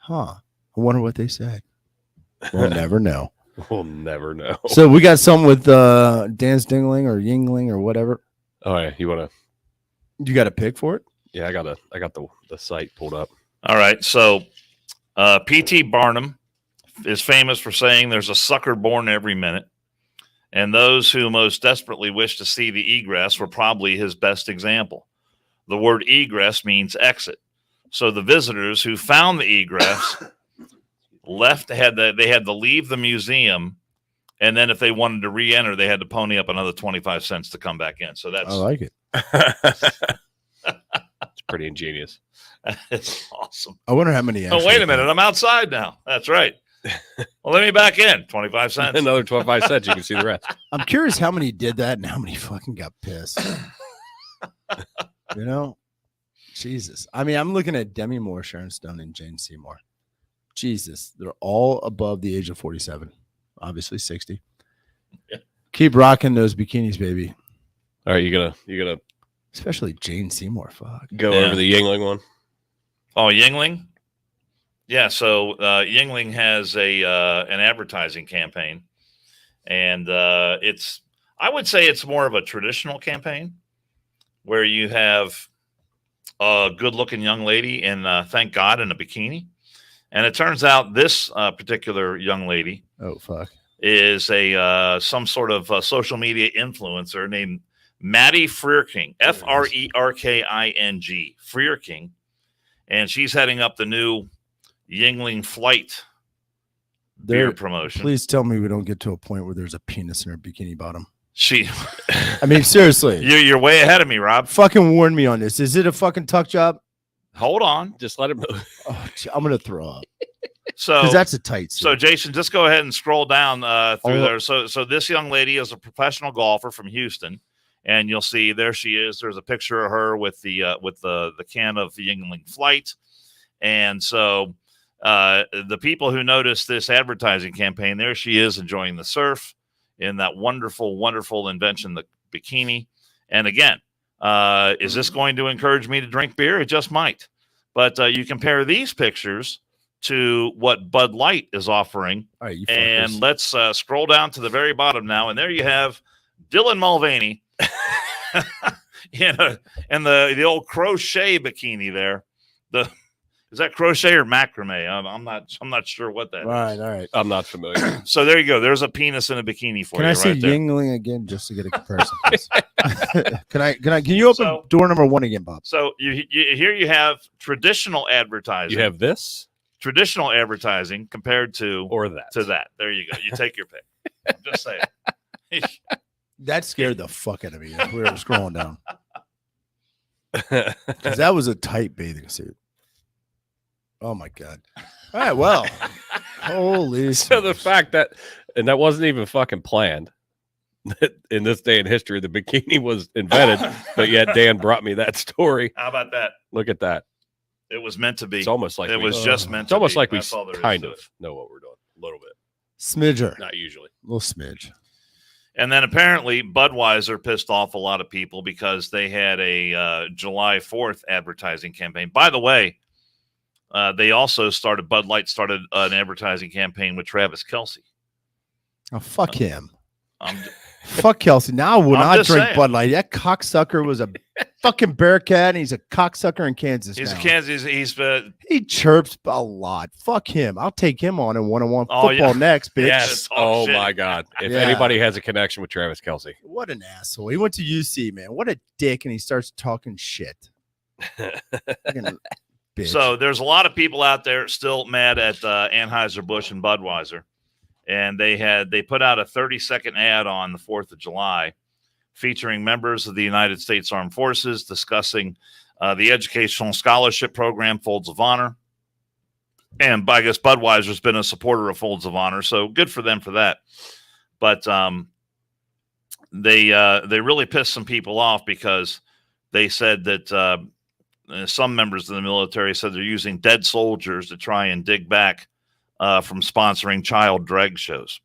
Huh. I wonder what they said. We'll never know. We'll never know. So we got something with Dan's Dingling or Yingling or whatever. Oh yeah, you want to? You got a pick for it? Yeah, I got the site pulled up. All right. So P.T. Barnum is famous for saying there's a sucker born every minute. And those who most desperately wish to see the egress were probably his best example. The word egress means exit. So the visitors who found the egress they had to leave the museum, and then if they wanted to re-enter, they had to pony up another 25 cents to come back in. So that's I like it. It's pretty ingenious. it's awesome. I wonder how many. Oh, wait a minute. I'm outside now. That's right. Well, let me back in. 25 cents. Another 25 cents. You can see the rest. I'm curious how many did that and how many fucking got pissed. You know? Jesus. I mean, I'm looking at Demi Moore, Sharon Stone, and Jane Seymour. Jesus. They're all above the age of 47. Obviously 60. Yeah. Keep rocking those bikinis, baby. All right, you gonna Especially Jane Seymour. Fuck. go Yeah. over the Yingling one? Oh, Yingling? Yeah, so Yingling has an advertising campaign. And I would say it's more of a traditional campaign where you have a good-looking young lady and thank God in a bikini. And it turns out this particular young lady Oh, fuck. is some sort of social media influencer named Maddie Freerking, Frerking, Freerking. And she's heading up the new Yingling Flight beer promotion. Please tell me we don't get to a point where there's a penis in her bikini bottom. I mean, seriously. You're way ahead of me, Rob. Fucking warn me on this. Is it a fucking tuck job? Hold on. Just let it move. Oh, I'm going to throw up. So Because that's a tight suit. So, Jason, just go ahead and scroll down through Oh. there. So this young lady is a professional golfer from Houston, and you'll see there she is. There's a picture of her with the can of the Yingling Flight, and so the people who noticed this advertising campaign, there she is enjoying the surf in that wonderful, wonderful invention, the bikini. And again, is this going to encourage me to drink beer? It just might. But you compare these pictures to what Bud Light is offering. All right, you And fuckers. let's scroll down to the very bottom now. And there you have Dylan Mulvaney in the old crochet bikini there. Is that crochet or macrame? I'm not sure what that is. All right. I'm not familiar. So there you go. There's a penis in a bikini for Can you I see right there. Yingling again just to get a comparison? please? Can you open So- door number 1 again, Bob? So here you have traditional advertising. You have this traditional advertising compared to or that. that. There you go. You take your pick. I'm just saying. That scared the fuck out of me as we were scrolling down. Because that was a tight bathing suit. Oh my God. All right, well. Holy So the smokes. fact that, and that wasn't even fucking planned. In this day in history, the bikini was invented, but yet Dan brought me that story. How about that? Look at that. It was meant to be. It's almost like It was Oh. just meant it's to almost be. like we That's all there is kind to of it. know what we're doing a little bit. Smidger. Not usually. Little smidge. And then apparently Budweiser pissed off a lot of people because they had a July 4th advertising campaign. By the way, they also Bud Light started an advertising campaign with Travis Kelce. Oh, fuck him. Fuck Kelsey. Now I will I'm not just drink saying. Bud Light. That cocksucker was a fucking Bearcat, and he's a cocksucker in Kansas. He's now. a Kansas. He's He chirps a lot. Fuck him. I'll take him on in one-on-one Oh, football yeah. next, bitch. Yes. Oh shit. my God! If Yeah. anybody has a connection with Travis Kelsey, What an asshole. He went to UC, man. What a dick, and he starts talking shit. Fucking bitch. So there's a lot of people out there still mad at Anheuser-Busch and Budweiser, and they put out a 30-second ad on the 4th of July featuring members of the United States Armed Forces discussing the educational scholarship program Folds of Honor. And I guess Budweiser's been a supporter of Folds of Honor, so good for them for that. But they really pissed some people off because they said that some members of the military said they're using dead soldiers to try and dig back from sponsoring child drag shows.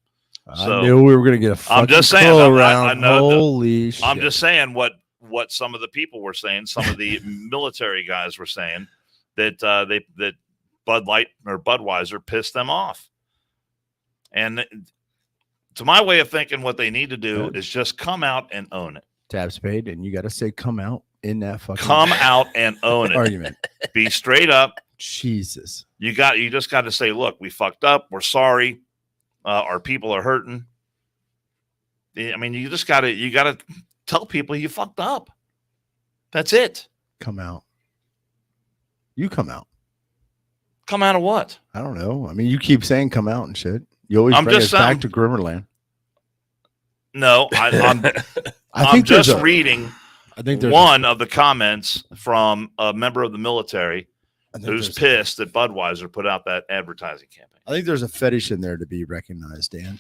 So, I knew we were going to get a fucking I'm just saying, call I around. know that- Holy shit. I'm just saying what some of the people were saying. Some of the military guys were saying that that Bud Light or Budweiser pissed them off. And to my way of thinking, what they need to do is just come out and own it. Tabs paid, and you got to say come out in that fucking Come out and own it. argument. Be straight up. Jesus. You just got to say, look, we fucked up. We're sorry. Our people are hurting. I mean, you got to tell people you fucked up. That's it. Come out. You come out. Come out of what? I don't know. I mean, you keep saying come out and shit. You always I'm bring just us back saying- to Grimmerland. No, I'm I think just there's a- reading I think there's one of the comments from a member of the military I think who's there's- pissed that Budweiser put out that advertising campaign. I think there's a fetish in there to be recognized, Dan.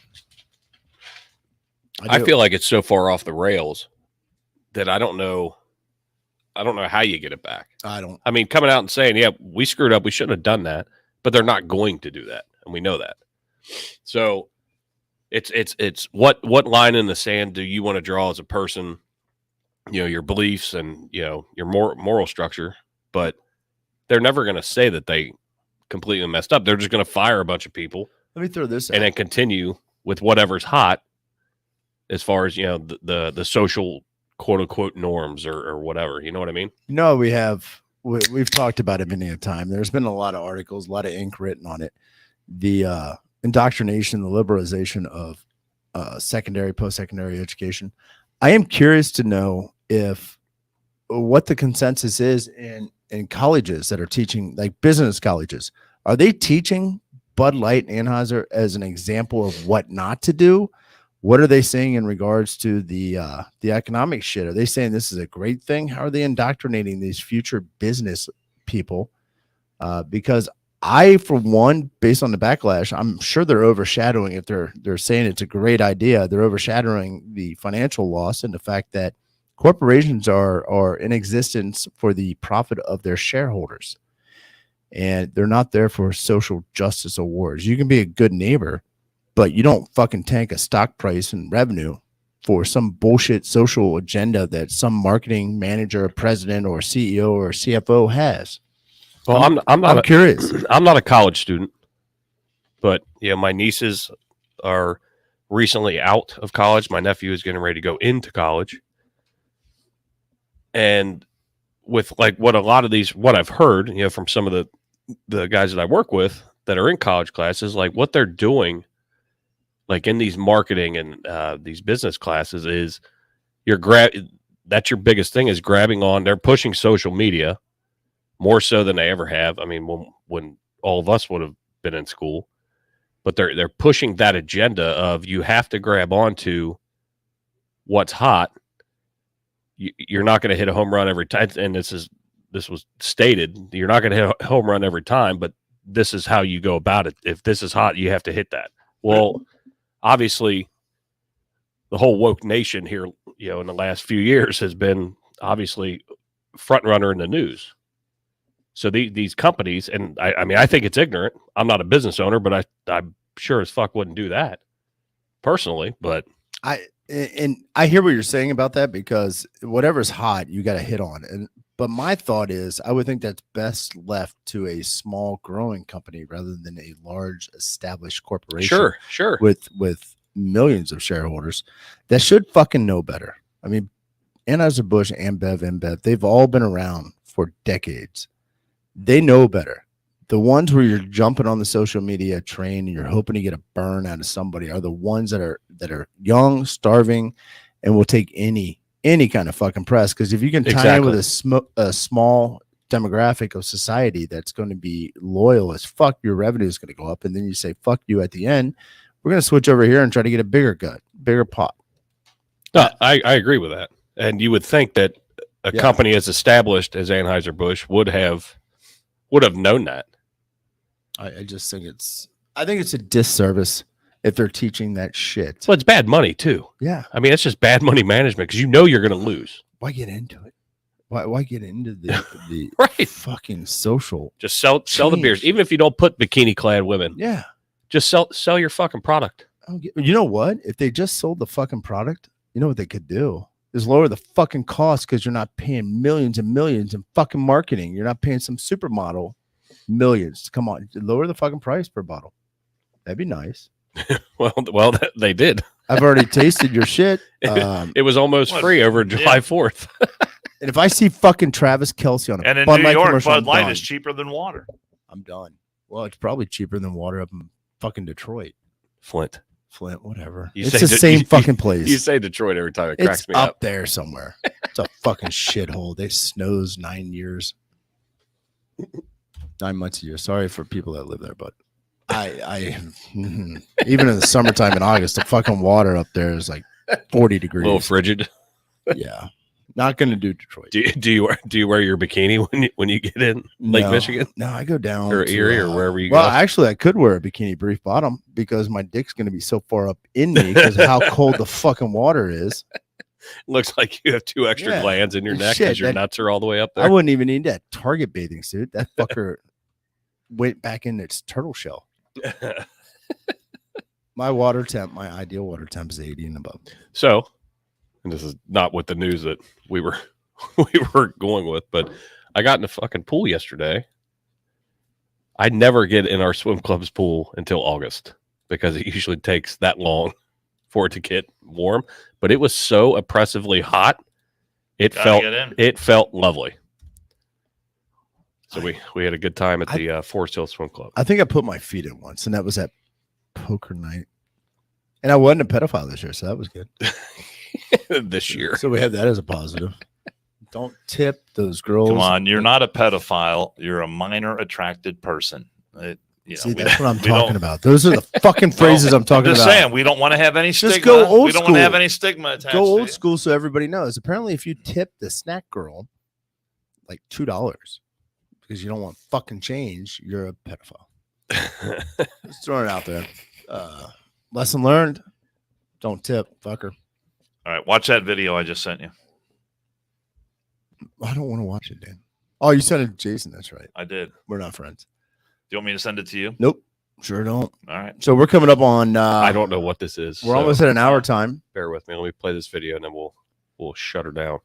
I do. feel like it's so far off the rails that I don't know how you get it back. I don't. I mean, coming out and saying, "Yeah, we screwed up. We shouldn't have done that," but they're not going to do that, and we know that. So, it's what line in the sand do you want to draw as a person? You know, your beliefs and your moral structure, but they're never going to say that they completely messed up. They're just going to fire a bunch of people Let me throw this out. and then continue with whatever's hot, as far as the social quote unquote norms or whatever. You know what I mean? No, we've talked about it many a time. There's been a lot of articles, a lot of ink written on it. The indoctrination, the liberalization of secondary, post-secondary education. I am curious to know what the consensus is in colleges that are teaching, like business colleges. Are they teaching Bud Light and Anheuser as an example of what not to do? What are they saying in regards to the economic shit? Are they saying this is a great thing? How are they indoctrinating these future business people? Because I, for one, based on the backlash, I'm sure they're overshadowing it. They're saying it's a great idea. They're overshadowing the financial loss and the fact that corporations are in existence for the profit of their shareholders, and they're not there for social justice awards. You can be a good neighbor, but you don't fucking tank a stock price and revenue for some bullshit social agenda that some marketing manager, president, or CEO or CFO has. Well, I'm curious. I'm not a college student, but my nieces are recently out of college. My nephew is getting ready to go into college. And with like what I've heard, from some of the guys that I work with that are in college classes, like what they're doing, like in these marketing and these business classes is that's your biggest thing is grabbing on. They're pushing social media more so than they ever have. I mean, when all of us would have been in school, but they're pushing that agenda of you have to grab onto what's hot. You're not going to hit a home run every time, and this was stated. You're not going to hit a home run every time, but this is how you go about it. If this is hot, you have to hit that. Well, obviously, the whole woke nation here, in the last few years has been obviously front runner in the news. So these companies, and I mean, I think it's ignorant. I'm not a business owner, but I'm sure as fuck wouldn't do that personally. But I hear what you're saying about that, because whatever's hot, you got to hit on. But my thought is, I would think that's best left to a small growing company rather than a large established corporation. sure. With millions of shareholders that should fucking know better. I mean, Anheuser-Busch, InBev, they've all been around for decades. They know better. The ones where you're jumping on the social media train and you're hoping to get a burn out of somebody are the ones that are young, starving, and will take any kind of fucking press. Because if you can tie in with a small demographic of society that's going to be loyal as fuck, your revenue is going to go up, and then you say fuck you at the end. We're going to switch over here and try to get a bigger pot. No, I agree with that. And you would think that a company as established as Anheuser-Busch would have known that. I just think it's a disservice if they're teaching that shit. Well, it's bad money too. Yeah. I mean, it's just bad money management because you know you're going to lose. Why get into it? Why get into the Right. fucking social? Just sell the beers, even if you don't put bikini clad women. Yeah. Just sell your fucking product. You know what? If they just sold the fucking product, you know what they could do is lower the fucking cost because you're not paying millions and millions in fucking marketing. You're not paying some supermodel millions. Come on, lower the fucking price per bottle. That'd be nice. Well, they did. I've already tasted your shit. It was almost free over July 4th. And if I see fucking Travis Kelce on a And in Bud New Light York, commercial, Bud Light I'm is done. cheaper than water. I'm done. Well, it's probably cheaper than water up in fucking Detroit, Flint, whatever. You It's say the same you- fucking place. You say Detroit every time. It cracks It's me up up. there somewhere. It's a fucking shithole. They snows 9 years, 9 months a year. Sorry for people that live there, but I even in the summertime in August, the fucking water up there is like 40 A degrees. little frigid. Yeah, not gonna do Detroit. Do you wear your bikini when you get in Lake No. Michigan No, I go down or to, Erie or wherever you well, go? actually, I could wear a bikini brief bottom because my dick's gonna be so far up in me because of how cold the fucking water is. Looks like you have 2 extra Yeah. glands in your neck Shit, because your that- nuts are all the way up I there. wouldn't even need that Target bathing suit. That fucker went back in its turtle shell. My ideal water temp is 80 and above. So, and this is not what the news that we were going with, but I got in the fucking pool yesterday. I never get in our swim club's pool until August because it usually takes that long for it to get warm. But it was so oppressively hot, it felt lovely. So we had a good time at the Forest Hill Swim Club. I think I put my feet in once, and that was at poker night. And I wasn't a pedophile this year, so that was good. This year. So we have that as a positive. Don't tip those girls. Come on, you're not a pedophile. You're a minor attracted person. See, that's what I'm talking about. Those are the fucking phrases I'm talking I'm just about. saying, we don't want to have any Just stigma. go old we don't want to school. have any stigma attached. Go to old you. school so everybody knows. Apparently, if you tip the snack girl like $2 because you don't want fucking change, you're a pedophile. Just throwing it out there. Lesson learned. Don't tip, fucker. All right, watch that video I just sent you. I don't want to watch it, Dan. Oh, you sent it to Jason. That's right. I did. We're not friends. Do you want me to send it to you? Nope. Sure don't. All right. So we're coming up on. I don't know what this is. We're so almost at an hour time. bear with me. Let me play this video and then we'll shut her down.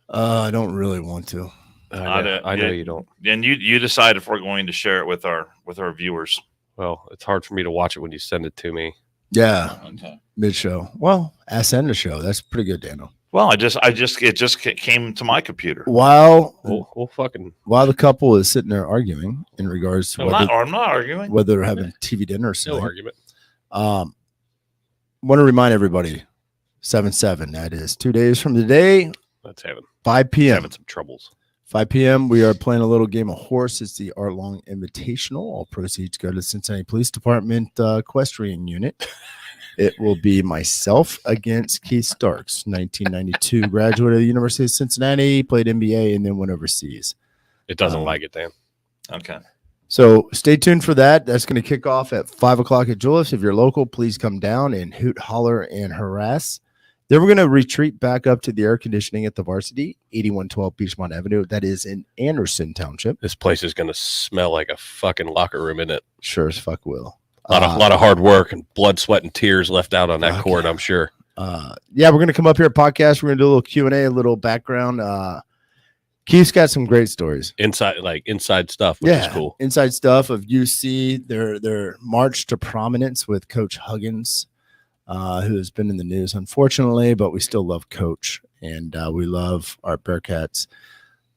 I don't really want to. I know you don't. And you decide if we're going to share it with our viewers. Well, it's hard for me to watch it when you send it to me. Yeah, Okay. mid show. Well, ass end of show. That's pretty good, Daniel. Well, it just came to my computer. While We'll fucking the couple is sitting there arguing in regards to I'm not arguing. whether they're having TV dinner or no something. argument. Want to remind everybody, 7/7. That is 2 days from today, That's having 5 p.m. some troubles. 5 p.m. We are playing a little game of horse. It's the Art Long Invitational. All proceeds go to the Cincinnati Police Department Equestrian Unit. It will be myself against Keith Starks, 1992 graduate of the University of Cincinnati, played NBA, and then went overseas. It doesn't like it, Dan. Okay. So stay tuned for that. That's going to kick off at 5 o'clock at Julius. If you're local, please come down and hoot, holler, and harass. Then we're going to retreat back up to the air conditioning at the Varsity, 8112 Beachmont Avenue. That is in Anderson Township. This place is going to smell like a fucking locker room, isn't it? Sure as fuck will. A lot of hard work and blood, sweat, and tears left out on that Okay. court, I'm sure. Yeah, we're going to come up here at podcast. We're going to do a little Q&A, a little background. Keith's got some great stories. Inside stuff, which is cool. Inside stuff of UC, their march to prominence with Coach Huggins. who has been in the news, unfortunately, but we still love Coach, and we love our Bearcats,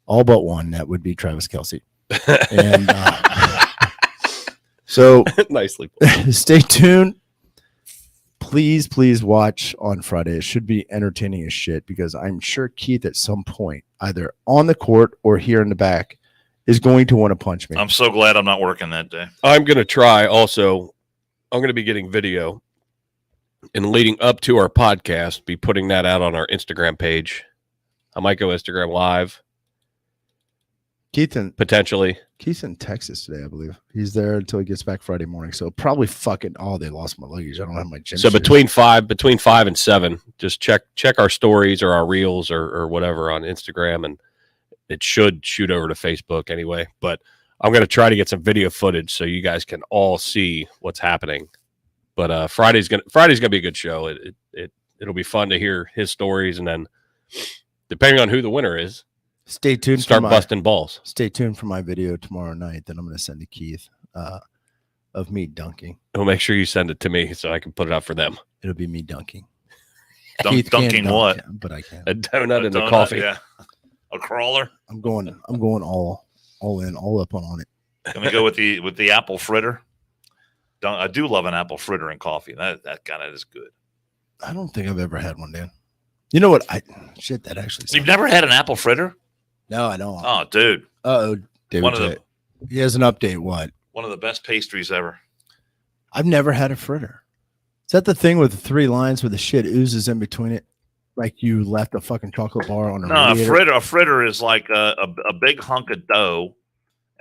all but one. That would be Travis Kelce. And so Nicely. stay tuned. Please watch on Friday. It should be entertaining as shit because I'm sure Keith at some point, either on the court or here in the back, is going to want to punch me. I'm so glad I'm not working that day. I'm going to try also. I'm going to be getting video and leading up to our podcast, be putting that out on our Instagram page. I might go Instagram Live, Keith's in Texas today, I believe. He's there until he gets back Friday morning. So probably they lost my luggage. I don't have my gym. So shoes. between 5 and 7, just check our stories or our reels or whatever on Instagram, and it should shoot over to Facebook anyway. But I'm going to try to get some video footage so you guys can all see what's happening. But Friday's gonna be a good show. It'll be fun to hear his stories, and then depending on who the winner is, stay tuned. Start busting balls. Stay tuned for my video tomorrow night that I'm going to send to Keith of me dunking. We'll make sure you send it to me so I can put it out for them. It'll be me dunking. Dunking can't dunk, what? yeah, but I can. A donut and donut, a coffee. Yeah. A crawler. I'm going all in, all up on it. Can we go with the apple fritter? I do love an apple fritter and coffee. That kind of is good. I don't think I've ever had one, Dan. You know what? That actually. You've never had an apple fritter? No, I don't. Oh, dude. David One of J. He has an update. What? One of the best pastries ever. I've never had a fritter. Is that the thing with the 3 lines where the shit oozes in between it? Like you left a fucking chocolate bar on a radiator? A fritter is like a big hunk of dough,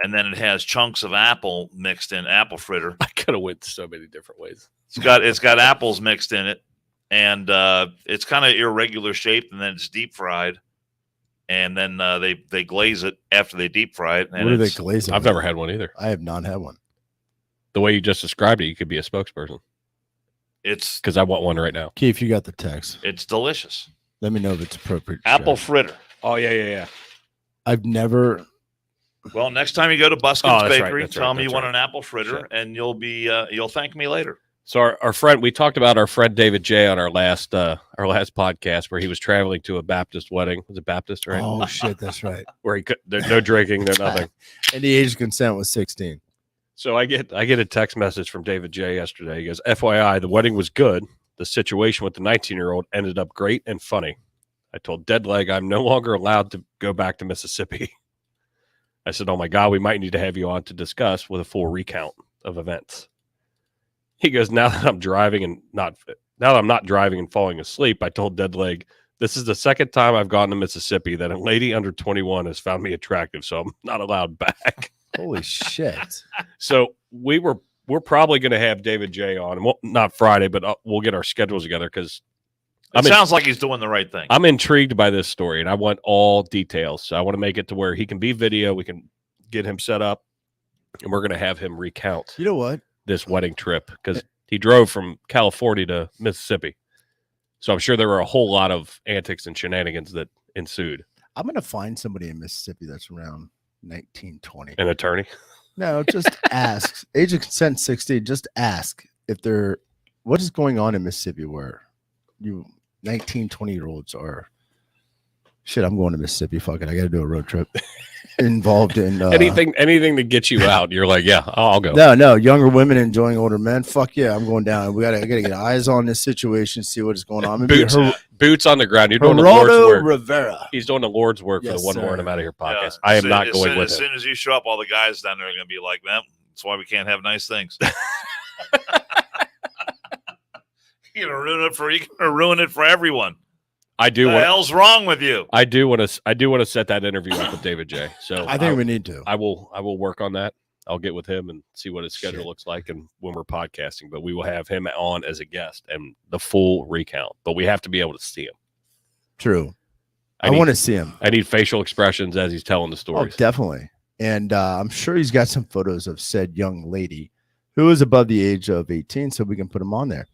and then it has chunks of apple mixed in. Apple fritter. I could have went so many different ways. It's got apples mixed in it, and it's kind of irregular shaped, and then it's deep fried, and then they glaze it after they deep fry it. And What do they glaze it? I've never had one either. I have not had one. The way you just described it, you could be a spokesperson. It's Because I want one right now. Keith, you got the text. It's delicious. Let me know if it's appropriate. to Apple share. fritter. Oh, yeah. I've never. Well, next time you go to Buskin's Oh, that's right, Bakery, that's tell right, them you that's want right. an apple fritter, Shit. and you'll thank me later. So our friend, we talked about our friend David J on our last podcast where he was traveling to a Baptist wedding. Was it Baptist, right? Oh shit, that's right. Where he could, there's no drinking, no nothing. And the age of consent was 16. So I get a text message from David J yesterday. He goes, FYI, the wedding was good. The situation with the 19-year-old ended up great and funny. I told Deadleg I'm no longer allowed to go back to Mississippi. I said, oh my God, we might need to have you on to discuss with a full recount of events. He goes, now that I'm not driving and falling asleep, I told Deadleg, this is the second time I've gone to Mississippi that a lady under 21 has found me attractive, so I'm not allowed back. Holy shit. So we're probably going to have David J on, well, not Friday, but we'll get our schedules together because It sounds like he's doing the right thing. I'm intrigued by this story, and I want all details. So I want to make it to where he can be video. We can get him set up, and we're going to have him recount You know what? this wedding trip because he drove from California to Mississippi. So I'm sure there were a whole lot of antics and shenanigans that ensued. I'm going to find somebody in Mississippi that's around 1920. An attorney. No, just ask. Age of consent 16. Just ask if they're what is going on in Mississippi where you 19, 20-year-olds are. Shit, I'm going to Mississippi. Fuck it. I got to do a road trip involved in Anything to get you out. You're like, yeah, I'll go. No, younger women enjoying older men. Fuck yeah, I'm going down. I gotta get eyes on this situation, see what is going on. Maybe Boots on the ground. You're doing the Lord's Geraldo work. Rivera. He's doing the Lord's work for Yes, the One sir. More and I'm Out of Here podcast. Yeah. I am not going with As him. soon as you show up, all the guys down there are going to be like, man, that's why we can't have nice things. You're going to ruin it for everyone. I do What the want. hell's wrong with you? I do want to set that interview up with David J. So I think we need to. I will work on that. I'll get with him and see what his schedule Shit. looks like and when we're podcasting. But we will have him on as a guest and the full recount. But we have to be able to see him. True. I need- want to see him. I need facial expressions as he's telling the Oh, stories. definitely. And I'm sure he's got some photos of said young lady who is above the age of 18, so we can put him on there.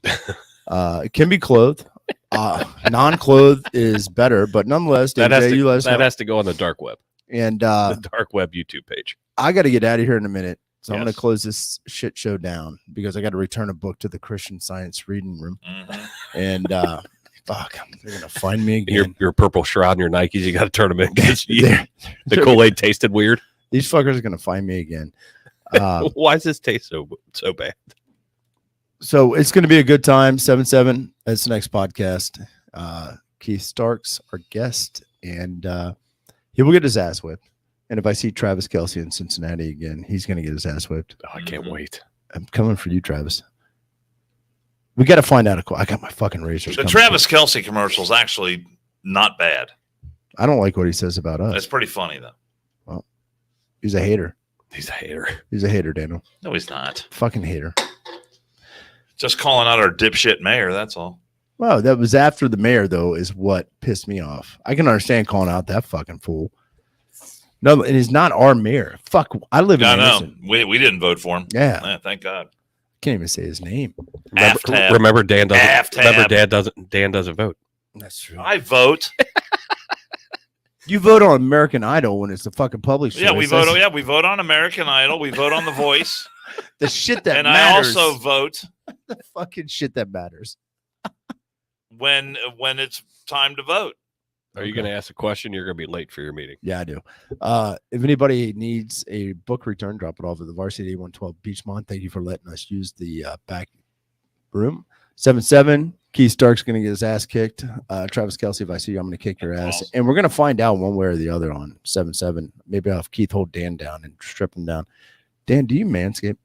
It can be clothed. Non-clothed is better, but nonetheless, that has David J, to, that has to go on the dark web, and the dark web YouTube page. I got to get out of here in a minute. So I'm going Yes. to close this shit show down because I got to return a book to the Christian Science reading room. Mhm. And fuck, they're going to find me Your again. your purple shroud and your Nikes, you got to turn them in. 'cause They're- the Kool-Aid tasted weird. These fuckers are going to find me again. Why does this taste so bad? So it's going to be a good time. 7-7. That's the next podcast. Keith Starks, our guest, and he will get his ass whipped. And if I see Travis Kelce in Cincinnati again, he's going to get his ass whipped. Oh, I can't Mhm. wait. I'm coming for you, Travis. We got to find out. I got my fucking razors. The coming. Travis Kelce commercial is actually not bad. I don't like what he says about us. It's pretty funny though. He's a hater. He's a hater. He's a hater, Daniel. No, he's not. Fucking hater. Just calling out our dipshit mayor. That's all. Wow, that was after the mayor, though, is what pissed me off. I can understand calling out that fucking fool. No, and he's not our mayor. Fuck, I live in I know. Anderson. We didn't vote for him. Yeah, Yeah, thank God. can't even say his name. Aftab. Remember Dan doesn't. Aftab. Remember Dan doesn't vote. That's true. I vote. You vote on American Idol when it's the fucking public choice. Yeah, we vote. That's Yeah, we vote on American Idol. We vote on The Voice, the shit that and matters. I also vote the fucking shit that matters. when it's time to vote. Are you going to ask a question? You're going to be late for your meeting. Yeah, I do. If anybody needs a book return, drop it off at the Varsity 112 Beachmont. Thank you for letting us use the back room. 7-7. Keith Stark's going to get his ass kicked. Travis Kelce, if I see you, I'm going to kick your ass. Awesome. And we're going to find out one way or the other on 7-7. Maybe I'll have Keith hold Dan down and strip him down. Dan, do you manscape?